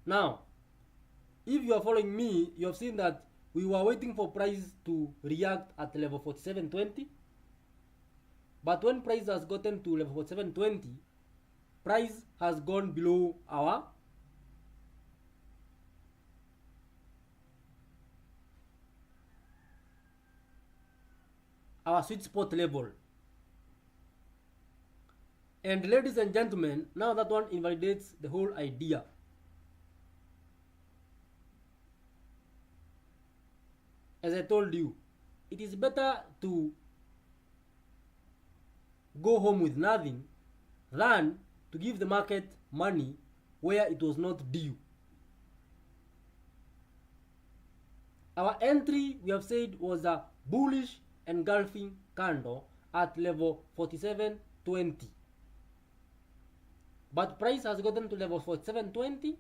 Now, if you are following me, you have seen that we were waiting for price to react at level 47.20. But when price has gotten to level 47.20, price has gone below our sweet spot level. And ladies and gentlemen, now that one invalidates the whole idea. As I told you, it is better to go home with nothing than to give the market money where it was not due. Our entry, we have said, was a bullish engulfing candle at level 47.20. But price has gotten to level 47.20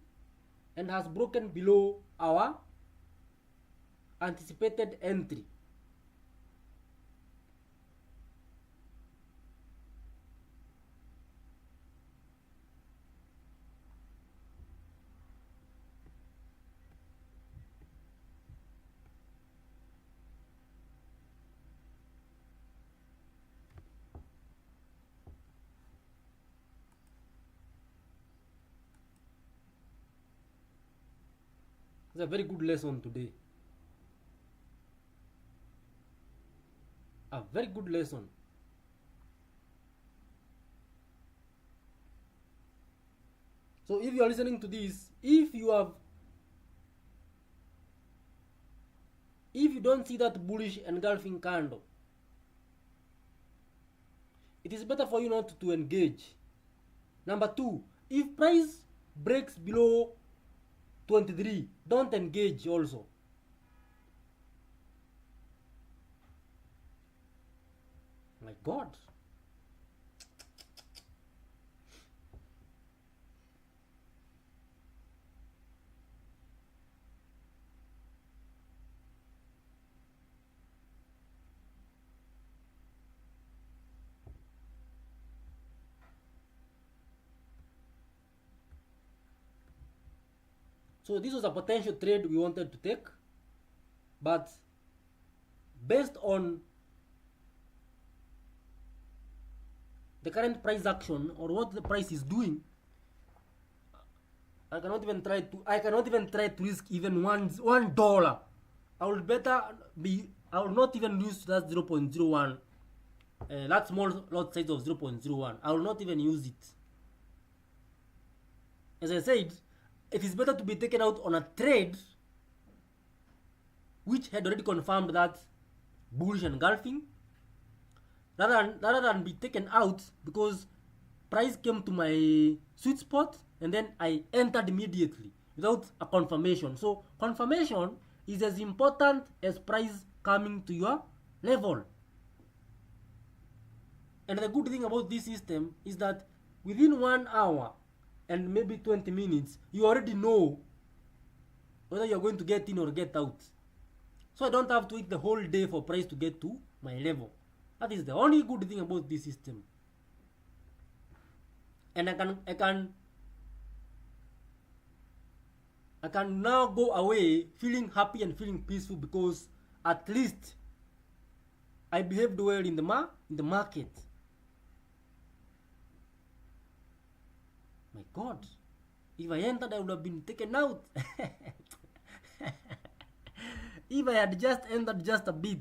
and has broken below our anticipated entry. It's a very good lesson today. A very good lesson. So if you are listening to this, if you don't see that bullish engulfing candle, it is better for you not to engage. Number 2, if price breaks below 23, don't engage also. My god. So this was a potential trade we wanted to take, but based on the current price action or what the price is doing, I cannot even try to risk even $1. I will not even use that 0.01, that small lot size of 0.01. I will not even use it. As I said, it is better to be taken out on a trade which had already confirmed that bullish engulfing rather than be taken out because price came to my sweet spot and then I entered immediately without a confirmation. So confirmation is as important as price coming to your level. And the good thing about this system is that within 1 hour and maybe 20 minutes, you already know whether you're going to get in or get out. So I don't have to wait the whole day for price to get to my level. That is the only good thing about this system. And I can I can now go away feeling happy and feeling peaceful because at least I behaved well in the market. My God, if I entered, I would have been taken out. If I had just entered just a bit,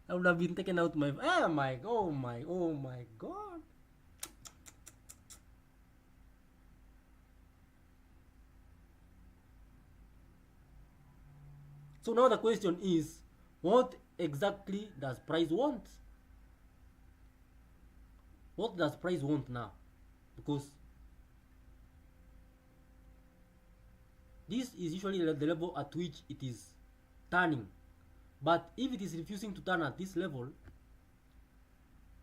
I would have been taken out. Oh my God. So now the question is, what exactly does price want? What does price want now? Because this is usually the level at which it is turning. But if it is refusing to turn at this level,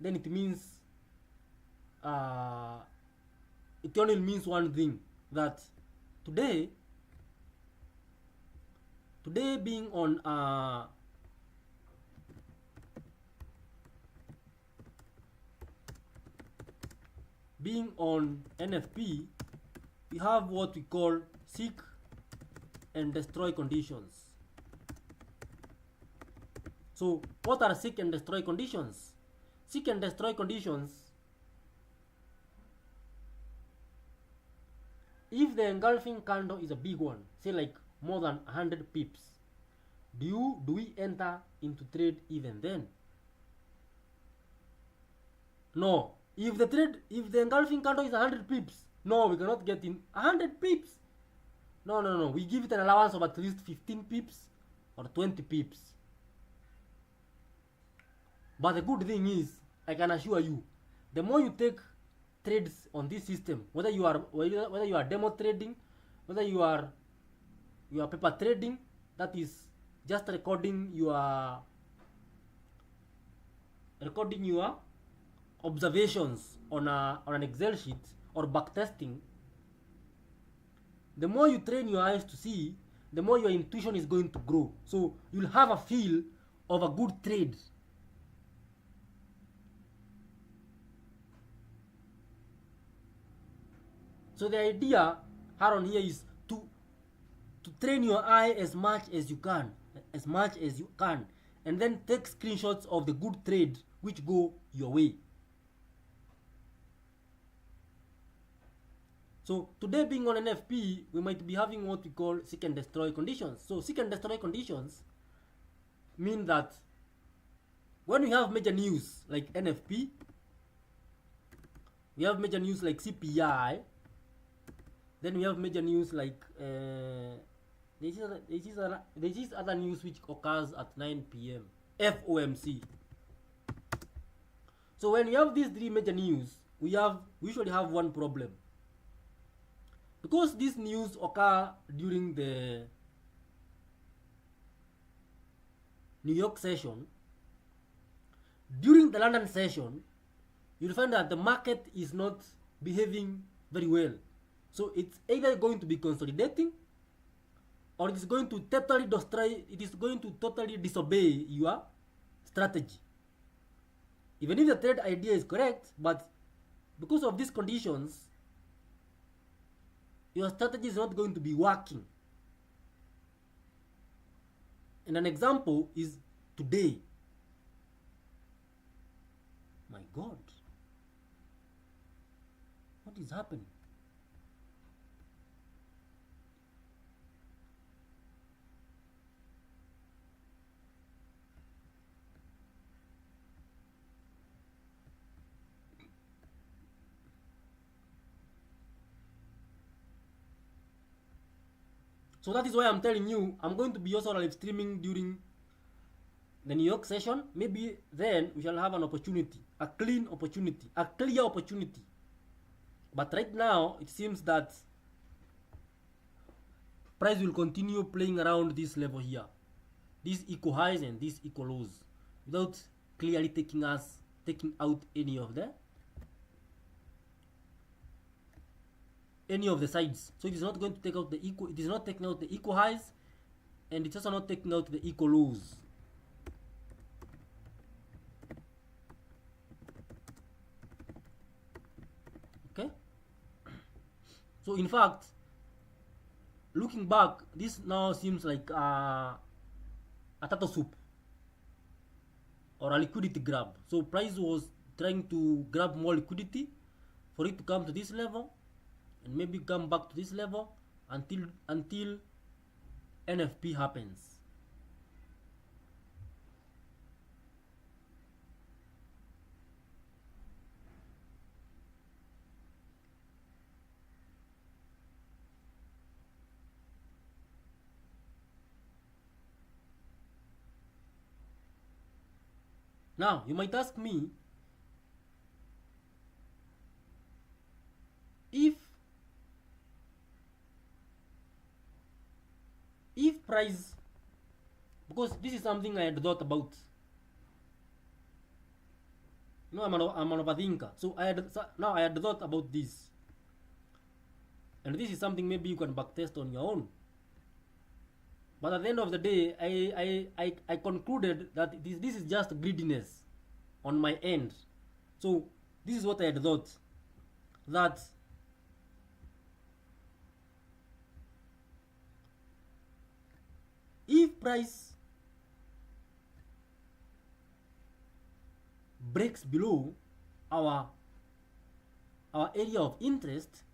then it means it only means one thing, that today being on NFP, we have what we call seek and destroy conditions. So what are seek and destroy conditions? Seek and destroy conditions, if the engulfing candle is a big one, say like more than 100 pips, do we enter into trade even then? No. If the engulfing candle is 100 pips, no, we cannot get in 100 pips. No. We give it an allowance of at least 15 pips or 20 pips. But the good thing is, I can assure you, the more you take trades on this system, whether you are demo trading, whether you are paper trading, that is just recording your observations on an Excel sheet or backtesting, the more you train your eyes to see, the more your intuition is going to grow. So you'll have a feel of a good trade. So the idea, Aaron, here is to train your eye as much as you can, and then take screenshots of the good trade which go your way. So today, being on NFP, we might be having what we call seek and destroy conditions. So seek and destroy conditions mean that when we have major news like NFP, we have major news like CPI, then we have major news like there is other news which occurs at 9 p.m. FOMC. So when we have these three major news, we usually have one problem. Because these news occur during the New York session, during the London session, you'll find that the market is not behaving very well. So it's either going to be consolidating, or it is going to totally disobey your strategy. Even if the trade idea is correct, but because of these conditions, your strategy is not going to be working. And an example is today. My God, what is happening? So that is why I'm telling you, I'm going to be also live streaming during the New York session. Maybe then we shall have an opportunity, a clear opportunity. But right now, it seems that price will continue playing around this level here, these equal highs and these equal lows, without clearly taking out any of the sides. So it is not going to take out the equal, it is not taking out the equal highs, and it's also not taking out the equal lows. Okay, so in fact, looking back, this now seems like a turtle soup or a liquidity grab. So price was trying to grab more liquidity for it to come to this level and maybe come back to this level until NFP happens. Now, you might ask me, if price, because this is something I had thought about. You know, I'm an overthinker, so I had thought about this, and this is something maybe you can backtest on your own. But at the end of the day, I concluded that this is just greediness on my end. So this is what I had thought, that if price breaks below our area of interest,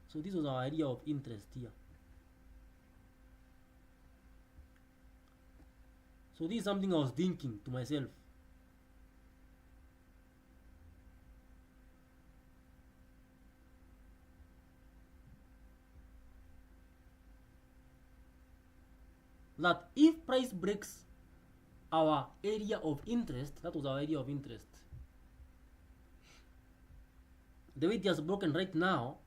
so this was our area of interest here. So this is something I was thinking to myself. That if price breaks our area of interest, that was our area of interest, the way it has broken right now,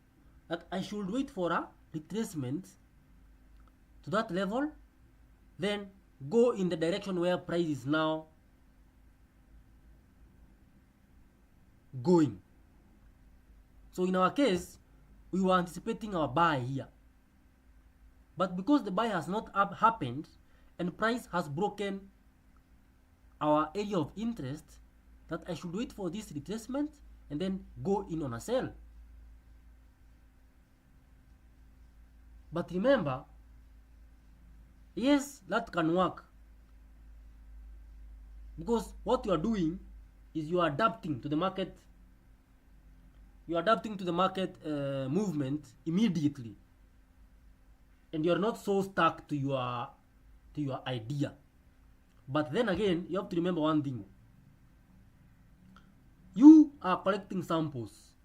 that I should wait for a retracement to that level, then go in the direction where price is now going. So in our case, we were anticipating our buy here, but because the buy has not happened and price has broken our area of interest, that I should wait for this retracement and then go in on a sell. But remember, yes, that can work, because what you are doing is you are adapting to the market. You are adapting to the market movement immediately, and you are not so stuck to your idea. But then again, you have to remember one thing: you are collecting samples,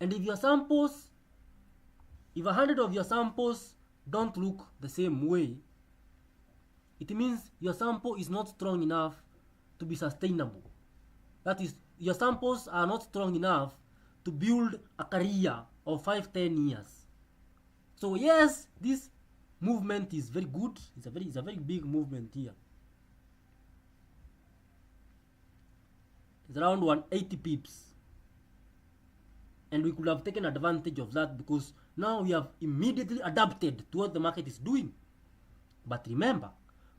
and if your samples, if 100 of your samples don't look the same way, it means your sample is not strong enough to be sustainable. That is, your samples are not strong enough to build a career of 5-10 years. So yes, this movement is very good. It's a very big movement here. It's around 180 pips, and we could have taken advantage of that because now we have immediately adapted to what the market is doing. But remember,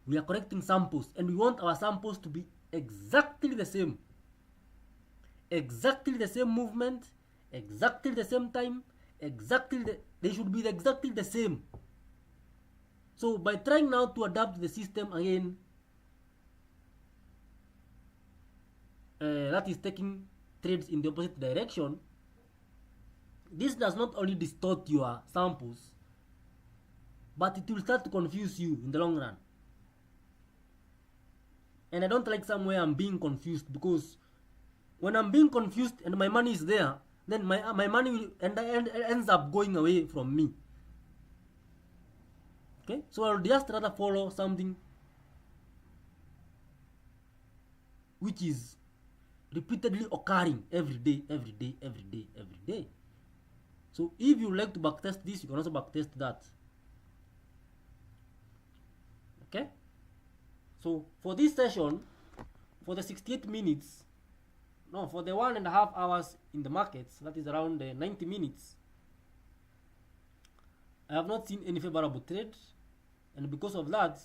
we are collecting samples, and we want our samples to be exactly the same. Exactly the same movement, exactly the same time, they should be exactly the same. So by trying now to adapt the system again, that is taking trades in the opposite direction, this does not only distort your samples, but it will start to confuse you in the long run. And I don't like somewhere I'm being confused, because when I'm being confused and my money is there, then my money will ends up going away from me. Okay, so I'll just rather follow something which is repeatedly occurring every day. So if you like to backtest this, you can also backtest that. Okay, so for this session, for the 68 minutes, no, for the 1.5 hours in the markets, that is around 90 minutes, I have not seen any favorable trade, and because of that,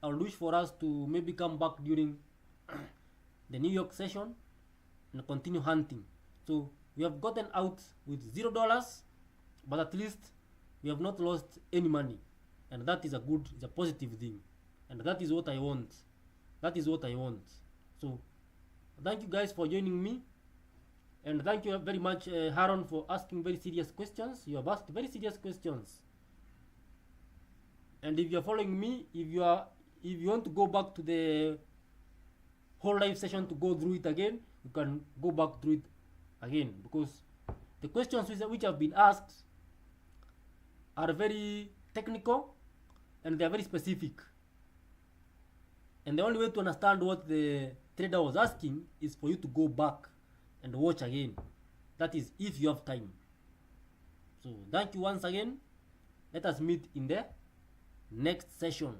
I will wish for us to maybe come back during the New York session and continue hunting. So we have gotten out with $0, but at least we have not lost any money, and that is a good, it's a positive thing, and that is what I want. That is what I want. So thank you guys for joining me, and thank you very much, Haron, for asking very serious questions. You have asked very serious questions, and if you are following me, if you want to go back to the whole live session to go through it again, you can go back through it again, because the questions which have been asked are very technical and they are very specific, and the only way to understand what the trader was asking is for you to go back and watch again. That is if you have time. So thank you once again. Let us meet in the next session.